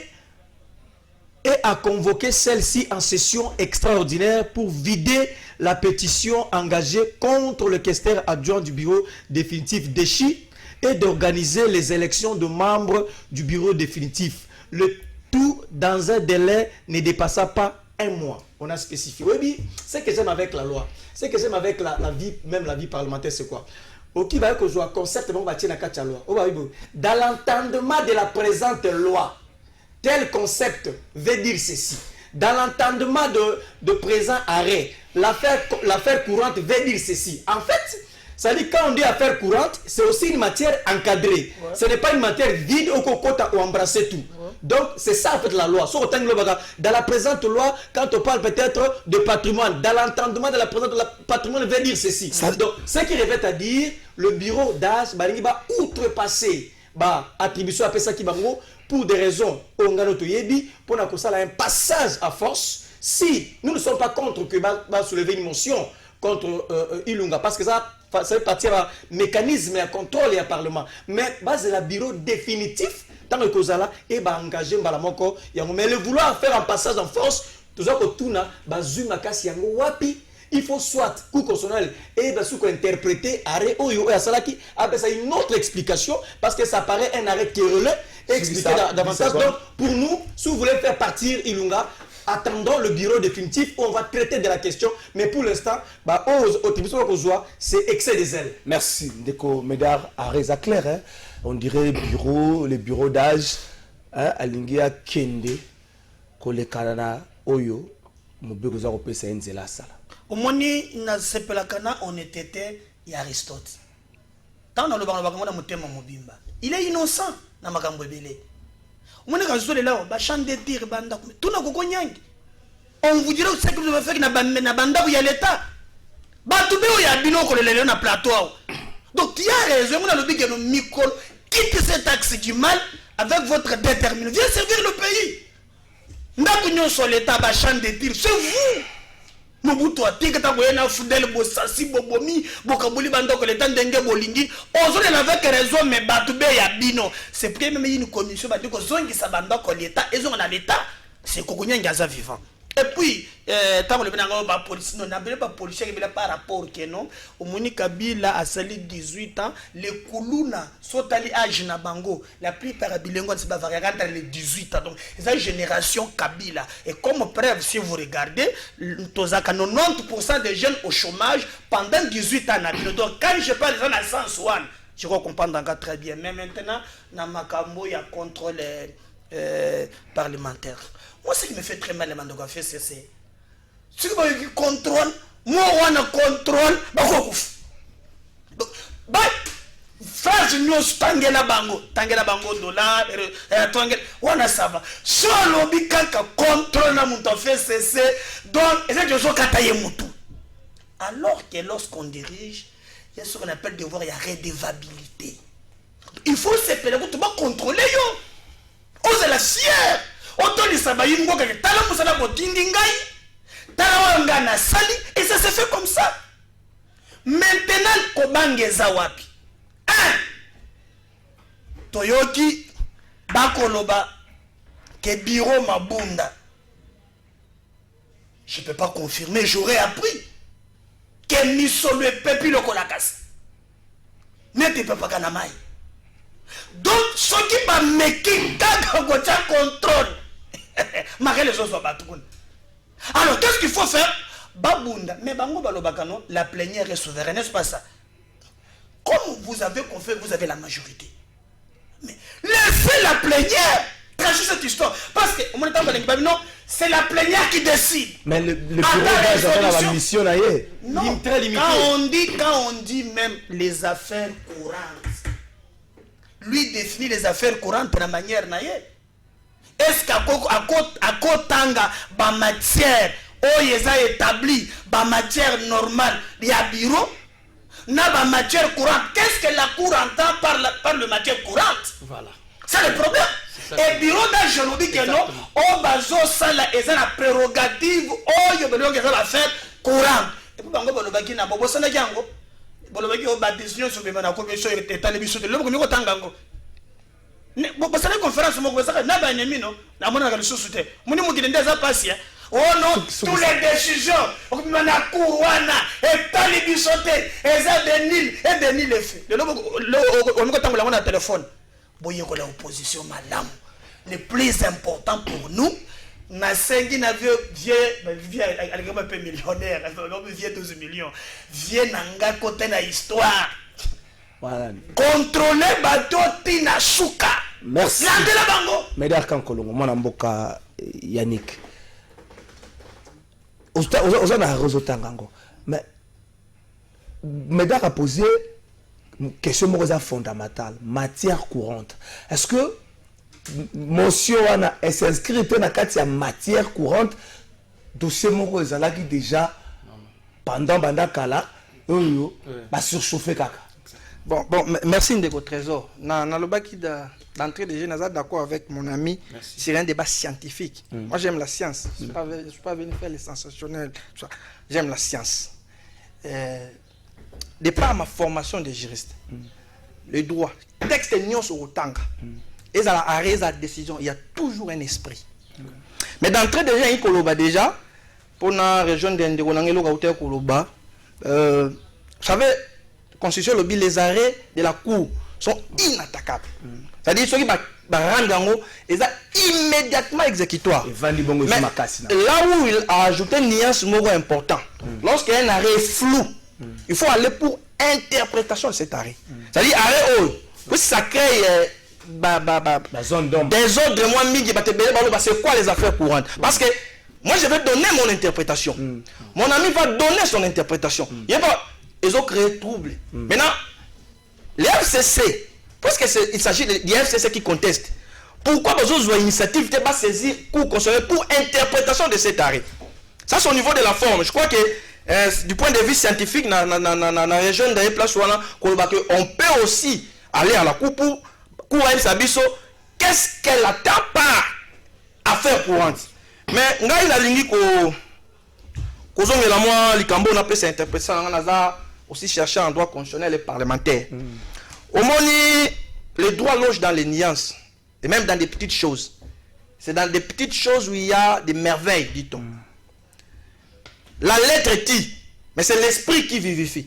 [SPEAKER 5] à convoquer celle-ci en session extraordinaire pour vider la pétition engagée contre le questeur adjoint du bureau définitif déchu et d'organiser les élections de membres du bureau définitif. Le tout dans un délai ne dépassant pas 1 mois. On a spécifié. Oui, ce que j'aime avec la loi, ce que j'aime avec la vie, même la vie parlementaire, c'est quoi? Ok, va que je vois concept, bon, va tirer la loi. Dans l'entendement de la présente loi, tel concept veut dire ceci. Dans l'entendement de présent arrêt, l'affaire courante veut dire ceci. En fait, ça dit quand on dit affaire courante, c'est aussi une matière encadrée. Ouais. Ce n'est pas une matière vide au cocotte ou embrasser tout. Ouais. Donc c'est ça en fait la loi. Dans la présente loi, quand on parle peut-être de patrimoine, dans l'entendement de la présente loi, patrimoine veut dire ceci. Donc ce qui revient à dire, le bureau d'âge va outrepasser attribution à ça qui va pour des raisons pour un passage à force. Si nous ne sommes pas contre que va soulever une motion contre Ilunga, parce que ça fait partir un mécanisme à contrôle et à parlement. Mais c'est le bureau définitif, tant que vous allez et engager mais le vouloir faire un passage en force, tout ça que tout il faut soit coup constitutionnel et interpréter arrêt oyo et salaki après ça une autre explication parce que ça paraît un arrêt querelleux et expliquer davantage. Donc pour nous, si vous voulez faire partir Ilunga, attendons le bureau définitif où on va traiter de la question. Mais pour l'instant, c'est excès des ailes.
[SPEAKER 3] Merci. Ndeko Medar a raison clair. Hein? On dirait les bureaux d'âge, à Lingia Kende, Kole Kanana, Oyo, mon bureau européen, c'est Nzela Sala.
[SPEAKER 4] Au moni, na sepelakana, on était Aristote. Tant dans le mobimba. Il est innocent, na makambo belé. On est là, chant de tir banda tout na koko nyangi. on vous dira ce que vous devez faire na banda ya l'état. Batoube ou ya bino ko le na plateau. Donc tu as raison, on a le que nos micro quitte cet axe du mal avec votre détermination. Viens servir le pays. Ndakunyo sur l'état ba champ de tir, c'est vous. Mobutu atika ta boyena fudel bo sasi bobomi bokabuli bandoko l'état ndenge bolingi. Ozole avec raison mais Batoube ya bino. C'est pour même une commission ba diko zongi sa bandoko l'état et on a l'état, c'est kokonya ngaza vivant. Et puis, tant que le policier, non, pas policier qui par rapport que non, au Moni Kabila a sali 18 ans, les Koulouna sont allés à Jinabango, la plupart bilingues se bavarent entre les 18 ans, donc c'est la génération Kabila. Et comme preuve, si vous regardez, 90% des jeunes au chômage pendant 18 ans. Donc quand je parle des gens à 101, je crois qu'on comprend très bien. Mais maintenant, dans Makambo, il y a contrôle parlementaire. Moi, ce qui me fait très mal, les mandats fait, c'est ce qui contrôle, moi, on a contrôle, donc, phrase news, tangela bango dollar, on a ça va. Solo bikaka contrôle na muto fait cesser, donc, et c'est toujours kataye mutu. Alors que lorsqu'on dirige, il y a ce qu'on appelle devoir, il y a redevabilité. Il faut se péler, tu vas contrôler, yo. Ose la fière. Otoli sabayi ngoka ke tala musala botindi ngai tala wanga na sali et ça se fait comme ça. Maintenant kobangeza wapi toyoki bakoloba ke bureau mabunda, je peux pas confirmer, j'aurais appris que misolo pepi lokolakas nete papa kanamai. Donc ce qui va making kaka gocha contrôle maré les autres batoukoun. Alors qu'est-ce qu'il faut faire? Babunda mais bango balobakano, la plénière est souveraine, n'est-ce pas ça? Comme vous avez confié, vous avez la majorité, mais laissez la plénière trancher cette histoire, parce que non, c'est la plénière qui décide.
[SPEAKER 3] Mais le bureau a la mission là.
[SPEAKER 4] Non, très limité. Quand on dit même les affaires courantes, lui définit les affaires courantes de la manière naïe. Est-ce qu'à Kotanga, ba matière, oyeza établi, ba matière normale, il y a bureau, n'a ba matière courante. Qu'est-ce que la cour entend par le matière courante? Voilà. C'est le problème. Et bureau d'un jeune que non, on bazo ça là, et ça la prérogative, oh yo belong que l'affaire courante. Et puis bango balobaki na bobo sana jango. Bolobaki o ba décision sur la commission et télévision de l'homme ko tangango. Bo basala conférence mo ko saka na ba ennemi non. Na mona ka lususuté. Muni mu kidende za passer. Oh non, toutes les décisions, on a couronne, et talibisoté, et ça des nil les faits. Le on a un téléphone. Boye ko la opposition madame. Le plus important pour nous, na sengi na vieux avec un peu millionnaire, vieux 12 millions. Vieux nanga côté na histoire.
[SPEAKER 3] Voilà.
[SPEAKER 4] Contrôler bateau tina souka.
[SPEAKER 3] Merci.
[SPEAKER 4] Landela bango.
[SPEAKER 3] Médard Kankolongo, mon amboka Yannick. On a réseautango. Mais Médard a posé une question fondamentale, matière courante. Est-ce que monsieur Wana s'inscrit dans la matière courante dossier moko ezalaki déjà pendant Bandakala ba surchauffer kaka.
[SPEAKER 6] Bon, merci Ndeko Trésor. Na lobaki d'entrée de jeu, d'accord avec mon ami. C'est un débat scientifique. Moi j'aime la science. Je ne suis pas venu faire les sensationnels. J'aime la science. De par ma formation de juriste, le droit, texte nion sur Otanga, et à la décision, il y a toujours un esprit. Mais d'entrée de jeu, il y a déjà, pour la région de Ndeko Koloba, vous savez, constitution lobby, les arrêts de la cour sont inattaquables. C'est-à-dire ceux qui rendre ils sont immédiatement exécutoires. Mais là où il a ajouté une nuance important, lorsqu'il y a un arrêt flou, il faut aller pour interprétation de cet arrêt. C'est-à-dire arrêt haut, ça crée des ordres moins mis, c'est quoi les affaires courantes? Parce que moi je vais donner mon interprétation. Mon ami va donner son interprétation. Ils ont créé trouble. Maintenant, les FCC, parce qu'il s'agit des FCC qui contestent, pourquoi ils ont une initiative de pas saisir Cour constitutionnelle pour interprétation de cet arrêt? Ça, c'est au niveau de la forme. Je crois que du point de vue scientifique, dans la région de place, on peut aussi aller à la coupe pour qu'est-ce qu'elle attend par affaire courante. Mais il a lingi ko la moi likambo on peut s'interpréter ça aussi chercher en droit constitutionnel et parlementaire. Au moins les droits logent dans les nuances et même dans des petites choses. C'est dans des petites choses où il y a des merveilles, dit-on. La lettre dit, mais c'est l'esprit qui vivifie.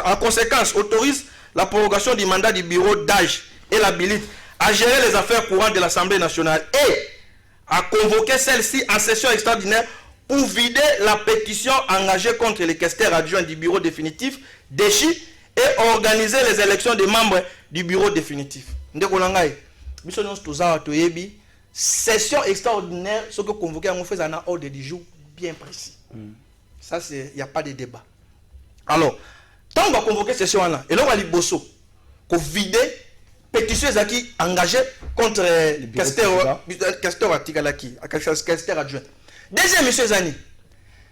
[SPEAKER 6] En conséquence, autorise la prorogation du mandat du bureau d'âge et l'habilite à gérer les affaires courantes de l'Assemblée nationale et à convoquer celle-ci en session extraordinaire pour vider la pétition engagée contre les questeurs adjoints du bureau définitif déchi et organiser les élections des membres du bureau définitif. Session extraordinaire, ce que convoqué on fait un ordre du jour bien précis. Ça, il n'y a pas de débat. Alors, tant qu'on va convoquer cette session-là, et là, on va aller bosso, qu'on vide pétition qui engagée contre Castor Atigalaki, Castor adjoint. Deuxième, monsieur Zani,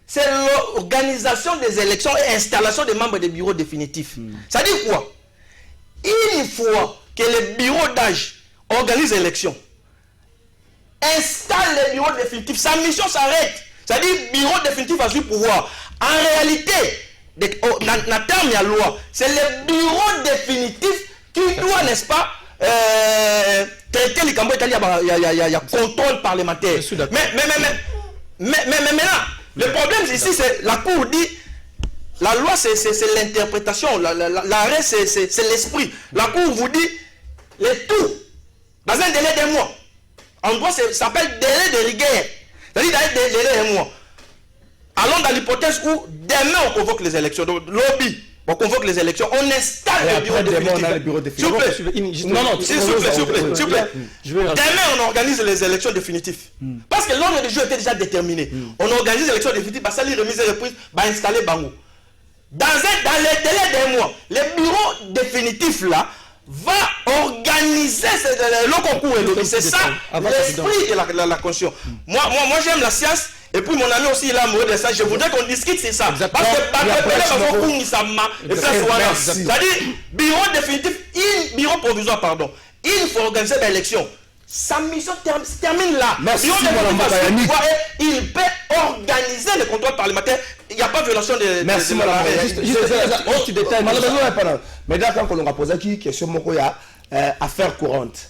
[SPEAKER 6] c'est l'organisation des élections et installation des membres des bureaux définitifs. Ça dit quoi? Une fois que le bureau d'âge organise l'élection, installe les bureaux définitifs, sa mission s'arrête. C'est-à-dire bureau définitif a su pouvoir. En réalité, dans le terme de la loi, c'est le bureau définitif qui doit, n'est-ce pas, traiter les Cambodgiens. Il y a contrôle parlementaire. Mais maintenant, le problème ici, c'est la Cour dit, la loi c'est l'interprétation, l'arrêt c'est l'esprit. La Cour vous dit, les tout, dans un délai d'un mois. En droit, ça s'appelle délai de rigueur. C'est-à-dire délai d'un mois. Allons dans l'hypothèse où demain on convoque les élections. Donc, lobby, on convoque les élections, on installe le bureau définitif. S'il vous plaît. Non, s'il vous plaît. Demain on organise les élections définitives. Parce que l'ordre du jeu était déjà déterminé. On organise les élections définitives, ça les remise et reprise, installer Bango. Dans les délais d'un mois, le bureau définitif là va organiser le concours et c'est ça l'esprit et la conscience. Moi j'aime la science et puis mon ami aussi il a amoureux de ça. Je voudrais qu'on discute c'est ça. Parce que c'est-à-dire bureau définitif, bureau provisoire pardon. Il faut organiser l'élection. Sa mission se termine là. Il peut organiser le contrôle parlementaire. Il n'y a pas de violation de...
[SPEAKER 3] Merci, madame. Juste détail. Mais d'accord, quand on a posé une question, il y a affaire courante.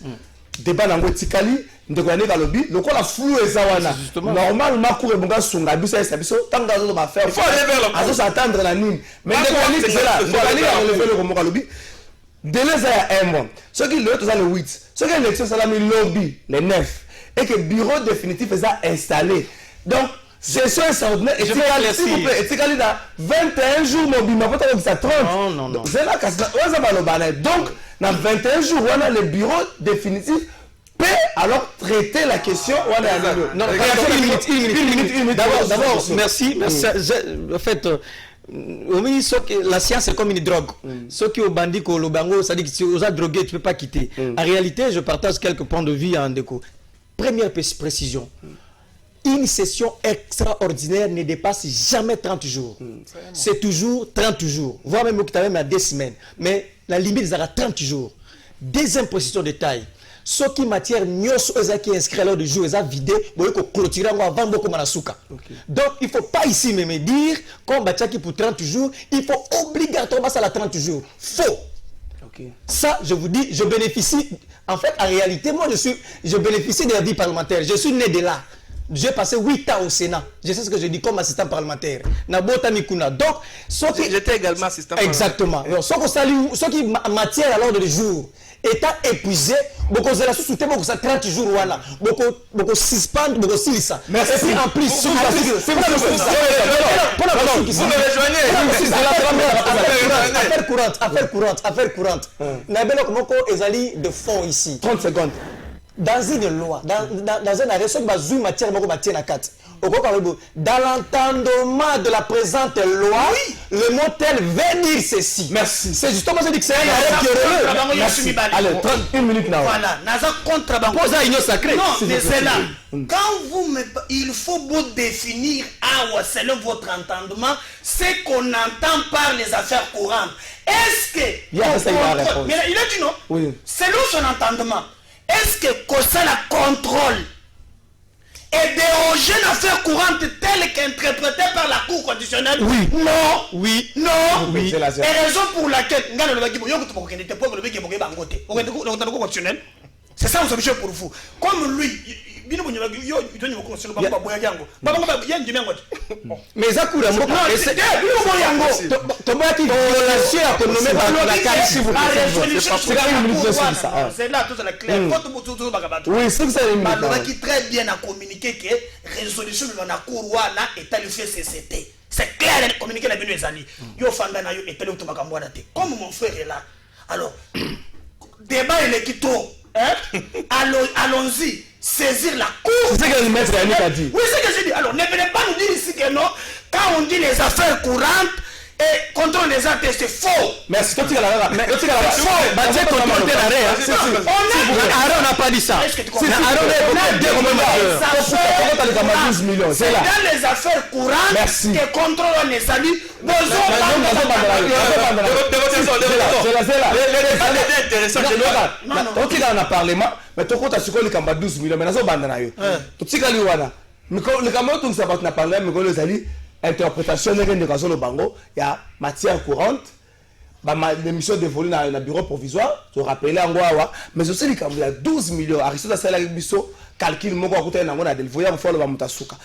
[SPEAKER 3] Débat dans le Tikali, nous avons dit que le flou est zawana. Normalement, il faut aller vers la ligne. Mais délai à un mois. Ce qui est le 8, ce qui est l'élection, c'est le lobby, le 9. Et que le bureau définitif est installé. Donc, session extraordinaire, s'il vous plaît, et 21 jours, mais pas ça 30. Non. Donc, dans 21 jours, on a le bureau définitif peut alors traiter la question.
[SPEAKER 5] Non, une minute. D'abord, merci. En fait, la science est comme une drogue. Ceux qui ont bandit, le bango, ça dit que si vous êtes drogué, tu ne peux pas quitter. En réalité, je partage quelques points de vue en déco. Première précision. Une session extraordinaire ne dépasse jamais 30 jours. C'est toujours 30 jours. Voire même que tu as même à 2 semaines. Mais la limite, c'est à 30 jours. Deuxième précision de taille. Ce qui matière nyos qui est inscrit à l'heure du jour, ils ont vidé, ils ont clôturé avant beaucoup de souka. Donc, il ne faut pas ici me dire qu'on va qui pour 30 jours, il faut obligatoirement ça à 30 jours. Faux. Ça, je vous dis, je bénéficie. En fait, en réalité, moi, je bénéficie de la vie parlementaire. Je suis né de là. J'ai passé 8 ans au Sénat. Je sais ce que je dis comme assistant parlementaire. Donc,
[SPEAKER 6] j'étais également assistant parlementaire.
[SPEAKER 5] Exactement. Ce qui matière à l'ordre du jour, étant épuisé, beaucoup de la société, beaucoup de 30 jours, voilà. Beaucoup suspendre, beaucoup de ça.
[SPEAKER 3] Merci.
[SPEAKER 5] Et puis en plus, vous me rejoignez. Affaire courante. Ezali de fond ici.
[SPEAKER 3] 30 secondes.
[SPEAKER 5] Dans une loi, dans un arrêt, ce qui va jouer matière, beaucoup matière à 4.
[SPEAKER 3] Dans l'entendement de la présente loi, le mot tel veut dire ceci. Merci. C'est justement ce que je dis que c'est un arrêt qui est heureux. Merci. Allez, 31 minutes là.
[SPEAKER 4] Voilà, Naza contre Bango.
[SPEAKER 3] Pose à union sacrée.
[SPEAKER 4] Non, mais c'est là. Quand vous me... Il faut vous définir, selon votre entendement, ce qu'on entend par les affaires courantes. Est-ce que...
[SPEAKER 3] Il a
[SPEAKER 4] dit non.
[SPEAKER 3] Oui.
[SPEAKER 4] Selon son entendement, est-ce que ça la contrôle et déroger l'affaire courante telle qu'interprétée par la Cour constitutionnelle? Oui. Non. Oui. Non.
[SPEAKER 3] Oui.
[SPEAKER 4] Et raison pour laquelle c'est ça vous obligez pour vous. Comme lui,
[SPEAKER 3] mais ça coule c'est
[SPEAKER 4] là tout ça clair.
[SPEAKER 3] Oui, c'est ça.
[SPEAKER 4] Qui très bien a communiqué que résolution de la Cour wana est allé faire CCT. C'est clair, communiquer la venue des alliés. Yo fanda na yo est allé au Makamboa date. Comme mon frère est là. Alors, débat il est qui trop. Allons-y, saisir la Cour.
[SPEAKER 3] C'est ce que le maître Yannick a dit.
[SPEAKER 4] Oui, c'est ce que j'ai dit. Alors, ne venez pas nous dire ici que non. Quand on dit les affaires courantes et contrôle des actes, c'est faux.
[SPEAKER 3] Merci. Quand tu as la on n'a pas dit ça. C'est
[SPEAKER 4] dans les affaires courantes que contrôlent les alliés.
[SPEAKER 3] Tu dans le Parlement, mais tu comptes sur le Kamba 12 millions, mais tu as tu as le Kamba, tu as pas parlé, mais les alliés, interprétation de le Bango, il y a matière courante, l'émission dévolue dans le bureau provisoire, tu rappelles en Goawa, mais aussi le Kamba, il y a 12 millions, Aristote a fait la mission, calcul, mon gars, il y a des voyages, il faut le Bamutasuka.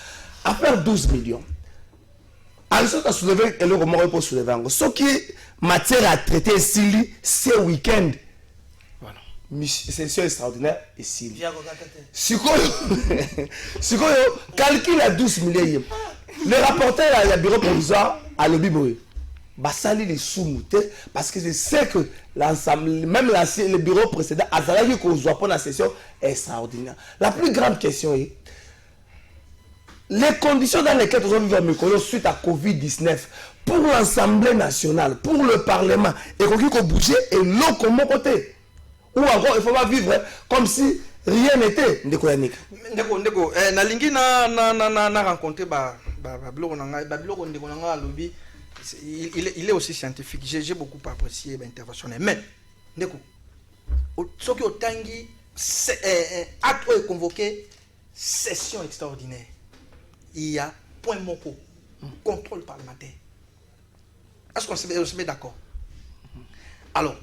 [SPEAKER 3] Affaire 12 millions. Aristote a soulevé, et le Romain pour soulever. Ce qui est matière à traiter ici, c'est week-end. C'est extraordinaire ici. Si vous calcule à 12 millions, le rapporteur à la bureau provisoire à l'Obiboé, va salir les sous-moutés parce que je sais que l'ensemble, même le bureau précédent, a dit qu'on soit pour la session extraordinaire. La plus grande question est les conditions dans lesquelles nous vivons à Mekolo suite à Covid-19 pour l'Assemblée nationale, pour le Parlement, et qu'on puisse bouger et l'eau comme mon côté. Ou encore, il ne faut pas vivre comme si rien n'était. Ndeko Yannick.
[SPEAKER 6] Ndeko, nalingi na rencontré il est aussi scientifique. J'ai beaucoup apprécié l'intervention. Mais, Ndeko, ce qui est tangi, acte est convoqué, session extraordinaire. Il y a point moko, contrôle parlementaire. Est-ce qu'on se met d'accord? Alors,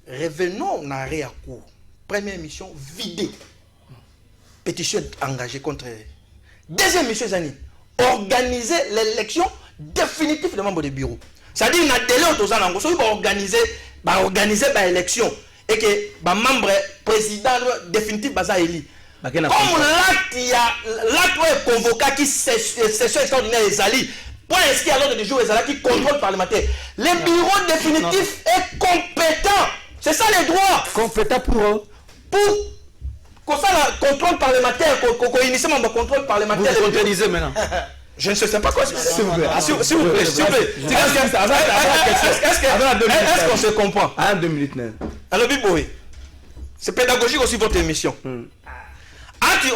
[SPEAKER 6] revenons en arrêt à court. Première mission, vider. Pétition engagée contre. Deuxième mission, organiser l'élection définitive des membres du bureau. C'est-à-dire, il y a des délai aux gens qui vont organiser l'élection et que les membres président définitif va élu. Comme l'acte est convoqué qui session extraordinaire des alliés, pour inscrire à l'ordre du jour les alliés qui contrôle parlementaire. Le bureau définitif est compétent. C'est ça les droits.
[SPEAKER 3] Compétent pour
[SPEAKER 6] qu'on ça le contrôle parlementaire, qu'on initie mon contrôle parlementaire.
[SPEAKER 3] Vous contrôlisez maintenant.
[SPEAKER 6] Je ne sais pas quoi. S'il vous plaît. S'il vous plaît. Est-ce qu'on se comprend?
[SPEAKER 3] En 2 minutes.
[SPEAKER 6] Alors, Biboé, c'est pédagogique aussi votre émission. Quand tu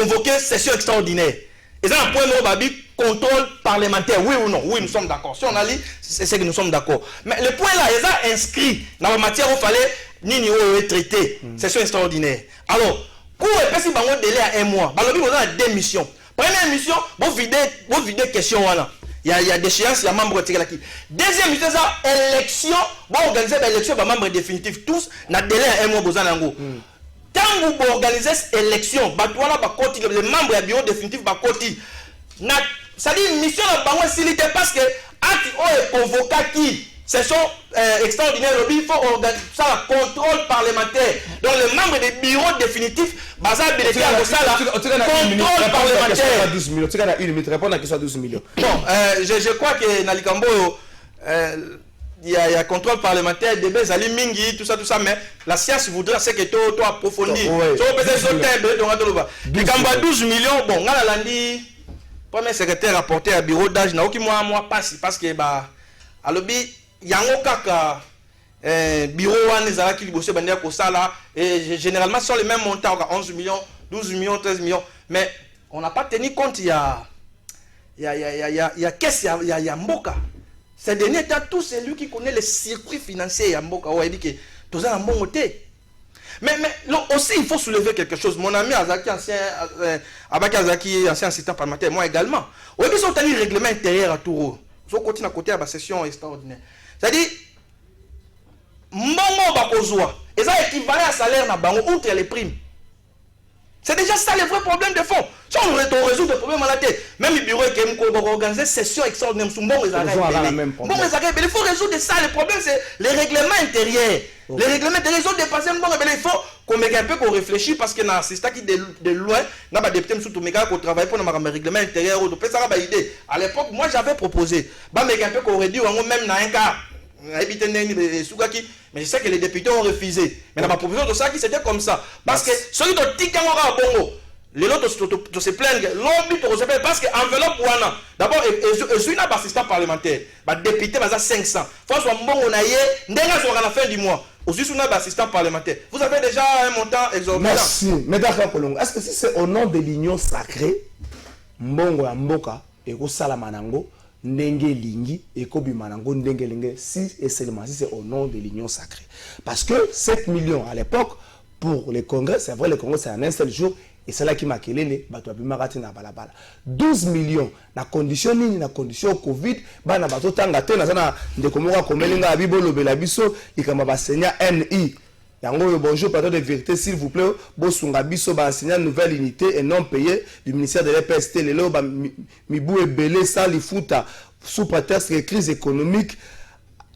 [SPEAKER 6] convoqué session extraordinaire, et ça un point de contrôle parlementaire, oui ou non? Oui, nous sommes d'accord. Si on a lu, c'est que nous sommes d'accord. Mais le point là, ils ont inscrit dans la matière où il fallait ni traiter, session extraordinaire. Alors, pour si vous avez un délai à 1 mois, vous avez 2 missions. Première mission, vous videz question. Il y a des échéances, il y a membres de qui. Deuxième mission, c'est élection, vous organisez l'élection des membres définitifs, tous, dans délai à 1 mois, vous avez quand vous organisez cette élection, les membres du bureau définitif, ça dit une mission parce que est convoqué qui session extraordinaire, il faut organiser ça, contrôle parlementaire. Donc les membres des bureaux définitifs, contrôle parlementaire.
[SPEAKER 3] 12 millions. Tu as 1 minute, répondre à la question 12 millions.
[SPEAKER 6] Bon, je crois que dans Likambo, il y a contrôle parlementaire, débat, mingi, tout ça, mais la science voudrait c'est que tu approfondis. Tu peux peut-être sauter, donc 12 millions, bon, on a lundi premier secrétaire rapporté à bureau d'âge na oki moi passe parce que bah alobi yango kaka bureau wana ezalaki liboso bandia kosala et généralement sur les mêmes montants 11 millions 12 millions 13 millions mais on n'a pas tenu compte il y a qu'est-ce il y a Mboka ces derniers temps tout c'est lui qui connaît les circuits financiers ya Mboka ouais dit que tous en bon côté mais aussi il faut soulever quelque chose mon ami Azaki ancien assistant parlementaire moi également oui ils ont tenu règlement intérieur à Touro so continue à côté à la session extraordinaire c'est-à-dire mbongo bakozwa et ça équivalent à salaire na bango outre les primes. C'est déjà ça le vrai problème de fond. Si on résout le problème à la tête, même le bureau qui est organisé session extraordinaire, il faut résoudre ça. Le problème c'est les règlements intérieurs. Les règlements intérieurs ont dépassé. Il faut qu'on mette un peu qu'on réfléchisse parce que c'est ça qui de loin, n'a pas député sous tout méga qu'on travaille pour nos règlements intérieurs. À l'époque, moi j'avais proposé, un peu qu'on réduit même dans un cas. Mais je sais que les députés ont refusé. Mais dans ma proposition de ça, c'était comme ça. Parce que celui de Tikamora Bongo, les autres se plaignent, parce que enveloppe Wana, d'abord, je suis un assistant parlementaire, député, 500. François Mbongo Naye, à la fin du mois. Aussi, je suis un assistant parlementaire. Vous avez déjà un montant exorbitant.
[SPEAKER 3] Merci. Mais d'accord, est-ce que si c'est au nom de l'union sacrée, Mbongo ya Mboka, et Salamanango, ndenge lingi et kobi manango ndenge lingi si et seulement si c'est au nom de l'union sacrée parce que 7 millions à l'époque pour les congrès c'est vrai le congrès c'est en un seul jour et c'est là qui m'a kelele bato bimarati na balabala 12 millions na condition nini na condition covid bana bato tanga te na sana ndeko moka komelinga bibolo bela biso ikamba basenya NI yango bonjour pardon de vérité s'il vous plaît bosunga biso ba enseigner nouvelle unité et non payé du ministère de l'EPST lelo ba mibu ebele sans lifuta sous prétexte de crise économique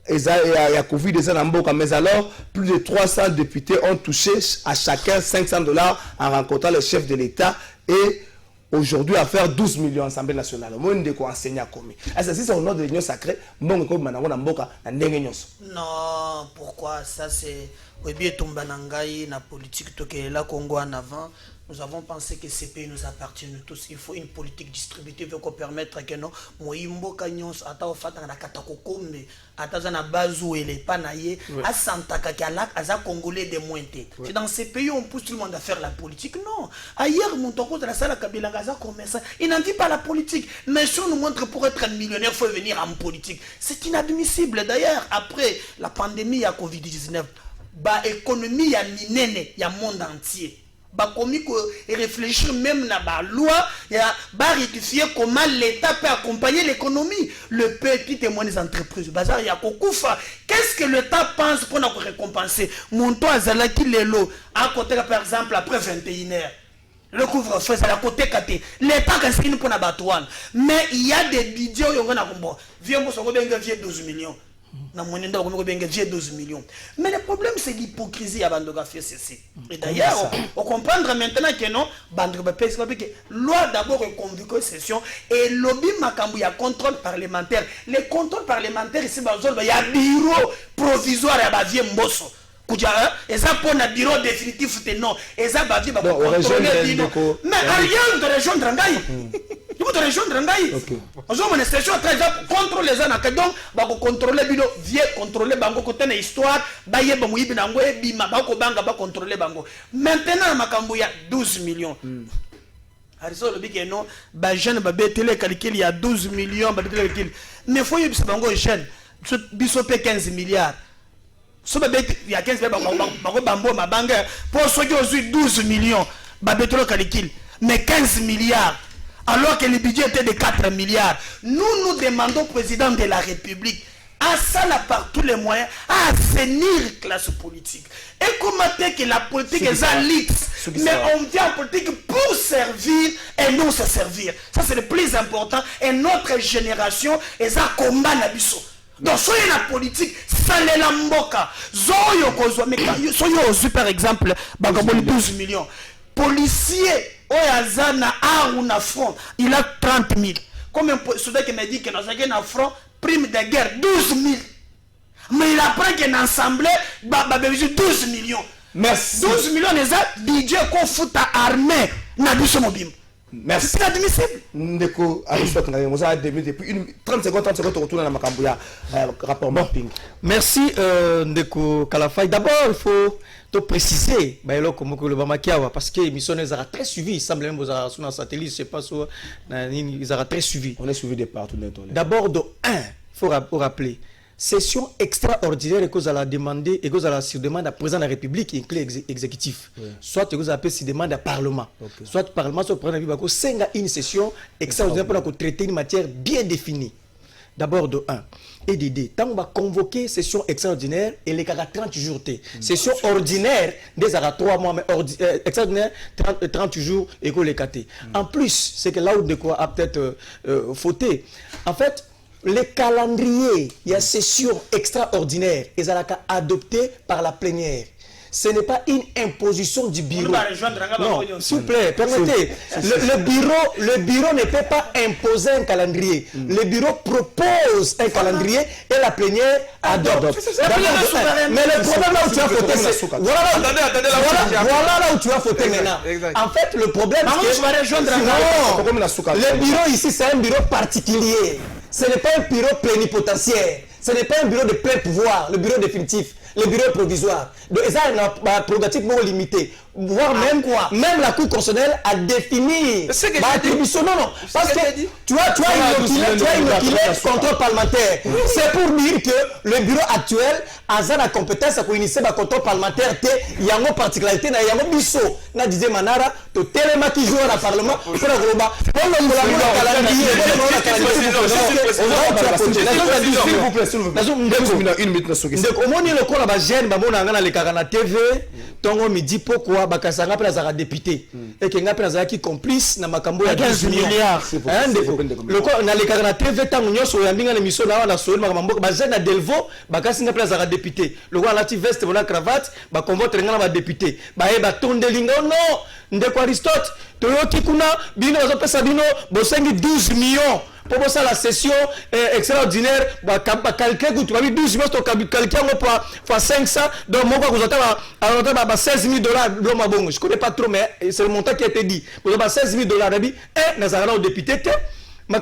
[SPEAKER 3] et ya Covid des en Mboka mais alors plus de 300 députés ont touché à chacun $500 en rencontrant le chef de l'État et aujourd'hui à faire 12 millions à l'Assemblée nationale. Moi, je vais enseigner à commis. Est-ce que c'est au nom de l'Union sacrée? Non,
[SPEAKER 4] pourquoi ça c'est Webi Tombanangaï, la politique Tokela Congo en avant. Nous avons pensé que ces pays nous appartiennent tous. Il faut une politique distributive pour permettre que nous, Moïmbo Kanyons, Ata Fatana Katakokombe, Ata Zana Bazou et les Panaye, à Santa Kakalak, Aza Congolais des Mointés. C'est dans ces pays où on pousse tout le monde à faire la politique. Non. Ailleurs, mon toko de la salle Kabila Gaza commerçant, il n'en dit pas la politique. Mais si on nous montre pour être un millionnaire, il faut venir en politique. C'est inadmissible. D'ailleurs, après la pandémie, il y a Covid-19, bah, économie, il y a minene, il y a monde entier. Bah, comme il réfléchir même à la loi, il y a rectifier comment l'État peut accompagner l'économie. Le petit et moyennes entreprises. Bazar, il y a Kokoufa. Qu'est-ce que l'État pense pour nous récompenser? Mon toit, Zalaki Lelo, à côté, par exemple, après 21h. Le couvre-feu, c'est à côté Kate. L'État qui est pour la batouane. Mais il y a des vidéos, il y a viens, moi, ça 12 millions. J'ai 12 millions. Mais le problème, c'est l'hypocrisie à Bandoga FCC. Et d'ailleurs, on comprend maintenant que non, Bandoga FCC, loi d'abord est convoquée session et lobby Makambu, il y a contrôle parlementaire. Les contrôles parlementaires ici, il y a bureau provisoire à Bavier Mbosso. Et ça pour un bureau définitif, non. Et ça va dire, mais rien de rejoindre Rangaï. Tu peux rejoindre Rangaï. Nous avons une station très contrôle les années. Donc, on contrôle le bureau, viens contrôler Bango côté de l'histoire, baye Bamouy Binango et Bima, Bako Banga, contrôler Bango. Maintenant, Makambu, il y a 12 millions. Arizo le big non, bah jeune babé télé calcul il y a 12 millions, babé télé calcul. Mais il faut y avoir Bango jeune, bisopé 15 milliards. Il y a 15 milliards, pour ceux qui ont eu 12 millions, mais 15 milliards, alors que le budget était de 4 milliards. Nous demandons au président de la République à ça par tous les moyens, à assainir la classe politique. Et comment est-ce que la politique est alix, mais on vient en politique pour servir et non se servir. Ça c'est le plus important. Et notre génération est à combat la biso. Donc, soyez la politique, salé la mboka. Zoyo kozwa, mais soyez au super exemple, bagaboli 12 millions. Policier, oyazana, ou na front, il a 30 000. Comme un soldat qui m'a dit que dans un front, prime de guerre, 12 000. Mais il apprend qu'il a ensemble, 12 millions.
[SPEAKER 3] Merci.
[SPEAKER 4] 12 millions, les budget qu'on fout à armée, n'a pas mobile.
[SPEAKER 3] Merci.
[SPEAKER 4] C'est inadmissible.
[SPEAKER 3] Ndeko, Aristote, nous avons depuis 30 secondes, on retourne à Makambouya, rapport mapping.
[SPEAKER 5] Merci Ndeko Kalafay. D'abord, il faut te préciser, parce que l'émission est très suivie. Il semble même que sur un satellite, je ne sais pas, ils sont très suivis.
[SPEAKER 3] On est suivi de partout.
[SPEAKER 5] D'abord, il faut rappeler. Session extraordinaire que vous allez demander et que vous allez sur demande à président de la République et clé exécutif. Oui. Soit que vous appelez sur demande à Parlement. Okay. Soit Parlement, soit président de la République. C'est une session extraordinaire pour traiter une matière bien définie. D'abord de 1. Et de 2. Tant qu'on va convoquer session extraordinaire, et les cas 30 jours. Session ordinaire, des 3 mois, mais extraordinaire, 30 jours et que les 4. En plus, c'est que là où de quoi a peut-être fauté. En fait, le calendrier, il y a session extraordinaire, ils ont adopté par la plénière. Ce n'est pas une imposition du bureau. Non, s'il vous plaît, permettez. Le bureau ne peut pas imposer un calendrier. Le bureau propose un calendrier et la plénière adopte. Mais le problème là où tu as fauté, c'est... Voilà là où tu as fauté maintenant. En fait, le problème, c'est que... Le bureau ici, c'est un bureau particulier. Ce n'est pas un bureau plénipotentiaire. Ce n'est pas un bureau de plein pouvoir, le bureau définitif, le bureau provisoire. Donc, ça a une prérogative non limitée. Voire même la Cour constitutionnelle a défini l'attribution. Non, parce que tu as inoculé contrôle parlementaire. C'est pour dire que le bureau actuel a la compétence pour initier le contrôle parlementaire. Il y a une particularité, il y a un bisso. Na disait Manara, to téléma qui joue au Parlement, pour le Groba. Pour le
[SPEAKER 3] une minute.
[SPEAKER 5] Tongo me dit pourquoi bakasanga pe nazara député et que nga pe nazara qui complice na makambo ya 15 milliards le quoi na le kana TV tango nyoso ya mbinga na mission na so makambo ba jeune na Delvo bakasinga pe nazara député le quoi la ti veste bona cravate ba convoquer nga na député ba e ba tondelinga non ndeko Aristote toyoki kuna bino bazo pesa bino bosengi 12 millions pour la session extraordinaire, calculer 12 millions, calculer pour 500, donc moi vous avez 16 000 dollars. Je ne connais pas trop, mais c'est le montant qui a été dit. Vous avez 16 000 dollars. Et nous avons des députés. Il y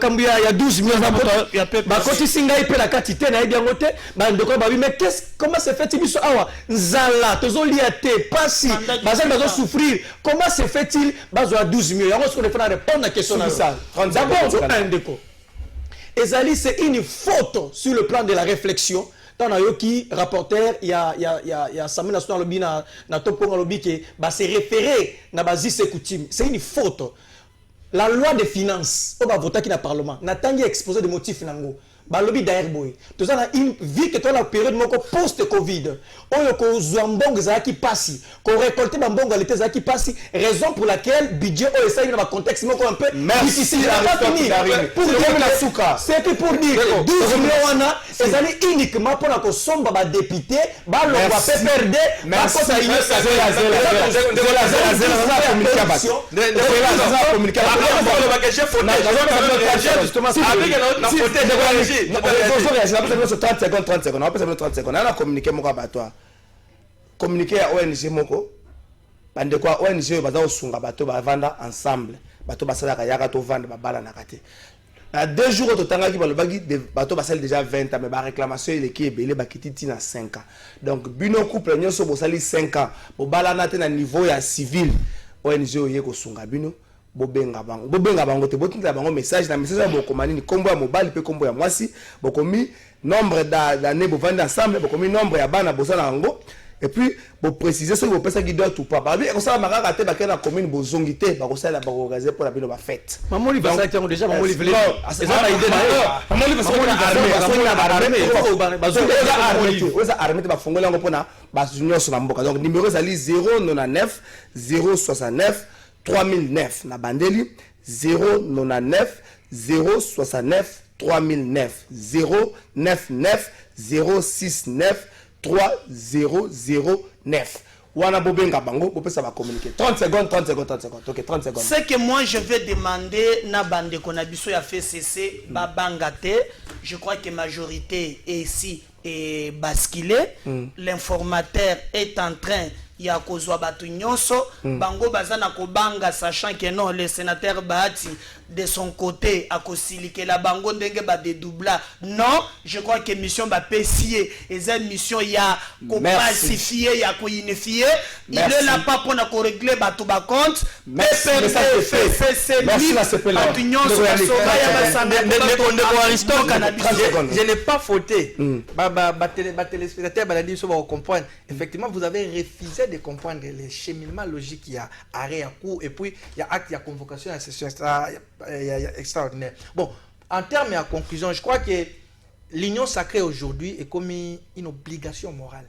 [SPEAKER 5] a 12 millions il y a peu. Mais comment se fait-il Nzala, Passi, souffrir. Comment se fait-il 12 millions? On va répondre à la question. D'abord, un déco. Ezali, c'est une faute sur le plan de la réflexion. Dans Nayoki, rapporteur, il y a Samuel Nassou dans le bina, na top Congo lobby qui s'est référé na basis et coutume. C'est une faute. La loi des finances, on va voter qui na parlement. Natangi exposé de motifs nango. Balobi d'ailleurs boy. Tout ça une vie que toi la période moko post Covid. On yo ko zwambong za qui passe. Ko récolter bambong l'été za qui passe. Raison pour laquelle budget o essaye dans un contexte moko un peu difficile. C'est pour dire 12 millions wana ezali uniquement pour la somba ba député ba lo va perdre ba ko ça
[SPEAKER 3] on a communiqué mon abattoir. Communiqué à ONG Moko. Bande quoi ONG baza osunga bato ba vanda ensemble. Bato basala kayaka to vendre ba bala na kate. Na 2 jours au tanga ki balobaki bato basala déjà 20 ans mais ba réclamation il est qui belé ba kititi na 5 ans. Donc bino couple nyonso bosali 5 ans. Bo bala na te na niveau ya civil. ONG oye ko sunga bino. Bobenga bango te botinda bango message na message bokomani ni kombo ya mobali pe kombo ya mwasi bokomi nombre d'années bo vendre ensemble bokomi nombre ya bana bosala ngo et puis bo préciser ce que vous pensez qui doit tout pas ba ko sala makaka te ba na commune bozongi te ba ko sala ba organiser pour la bino ba fête
[SPEAKER 5] mamoli va ça déjà mamoli veut
[SPEAKER 3] c'est ça idée na mamoli va ça armée ba fongola ngo pona ba junior sur la mboka donc numéro zali 099 069 3009 na bandeli 099 069 3009 099 069 3009 wana bobenga bango bopesa ba communiquer 30 secondes OK 30 secondes.
[SPEAKER 4] Ce que moi je vais demander na bande konabiso ya FCC ba bangate, je crois que majorité est ici et basculé. L'informateur est en train ya kozwa batu nyonso bango bazana kobanga sachant que non le sénateur Bahati de son côté a kosiliké la bango ndenge ba dédoubla non je crois que mission ba pesier eza mission ya ko pacifier ya ko unifier il est là pas pour na ko régler batu ba compte
[SPEAKER 3] merci la CPL
[SPEAKER 4] batu nyonso basoba ya basanga
[SPEAKER 6] je n'ai pas fauté téléspectateurs baladi so va comprendre effectivement vous avez refusé de comprendre les cheminements logiques il y a arrêt à court et puis il y a acte il y a convocation il y a session extraordinaire. Bon, en termes de conclusion, je crois que l'union sacrée aujourd'hui est comme une obligation morale.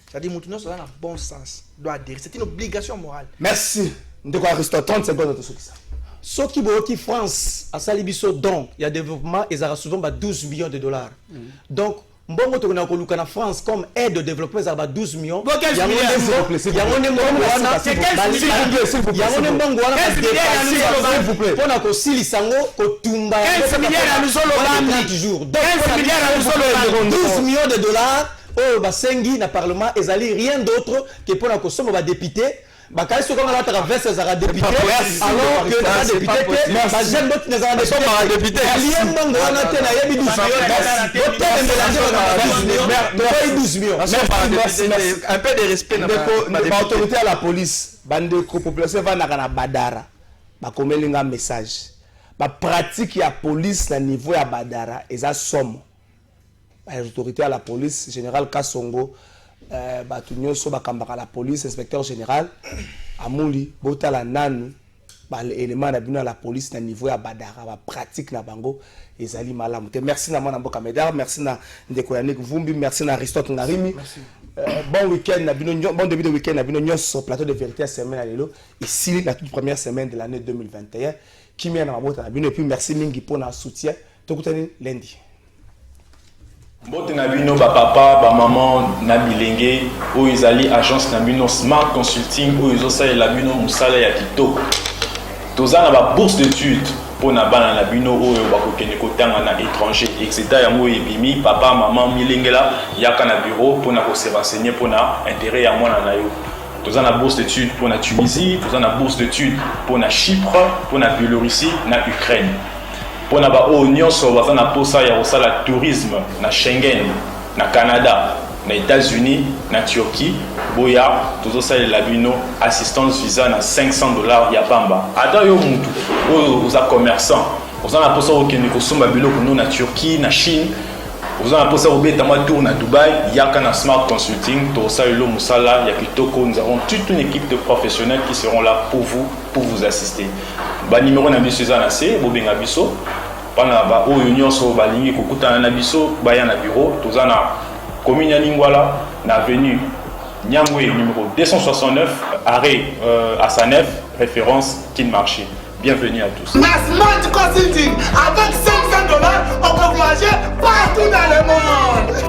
[SPEAKER 6] C'est-à-dire que nous sommes dans le bon sens, doit adhérer. C'est une obligation morale.
[SPEAKER 3] Merci. Nous devons rester 30 secondes de ça.
[SPEAKER 5] Ce qui est France, à Salibiso, donc, il y a développement, ils ont souvent 12 millions de dollars. Donc, Mbongo tokona koluka na France comme aide au développement ça va 12 millions. Il y a de dollars au Basengi na parlement et ali rien d'autre que pour la consommation va député. Bakay ce qu'on a traversé ça va député alors que la député mais j'aime d'autres les a député. Alien Mbongo na tena yebi 12 millions.
[SPEAKER 6] Un peu de respect
[SPEAKER 3] na autorité à la police bande ko population va na Badara ba komelinga message ba pratique ya police na niveau ya Badara eza somme les autorités à la police général Kasongo batu nyonso bakambaka la police inspecteur général amuli botala nanu ba élément na bino la police na niveau ya Badara ba pratique na bango ezali malamu te. Merci na mwana mboka Médard, merci na ndeko Yannick Vumbi, merci na Aristote Ngarimi. Bon week-end na bino, bon début de week-end na bino nyonso plateau de vérité semaine à lelo ici la toute première semaine de l'année 2021 qui m'a na mabota na bino et puis merci mingi pour na soutien tokutani lundi.
[SPEAKER 1] Mbote na bino ba papa ba maman na bilenge o ezali agence na bino Smart Consulting o ezosala la bino musala ya kitoko tozana ba bourse d'études pour na bana na bino oyo bakokende kotanga na étranger etc yango ebimi papa maman milengela yaka na bureau pour na ko se renseigner pour na intérêt ya mwana na yo tozana bourse d'études pour na Tunisie tozana bourse d'études pour na Chypre pour na Biélorussie na Ukraine pour na ba nyonso bazana posa ya kosala tourisme na Schengen na Canada na États-Unis na Turquie boya tozosala la bino assistance visa na $500 ya pamba ata yo mutu oyo oza commerçant ozana posa okende kosomba biloko no na Turquie na Chine ozana posa obeta ma tour na Dubaï yaka na Smart Consulting tosala lo musala ya kitoko nous avons toute une équipe de professionnels qui seront là pour vous assister ba numéro na biso za na C bobenga biso pana ba oyo nyonso balingi kokutana na biso baya na bureau tozana commune ya Lingwala na avenue Nyangwe numéro 269 arrêt à Sanef référence Kinmarché. Bienvenue à tous.
[SPEAKER 2] Na Smart Consulting avec $500 on peut voyager partout dans le monde.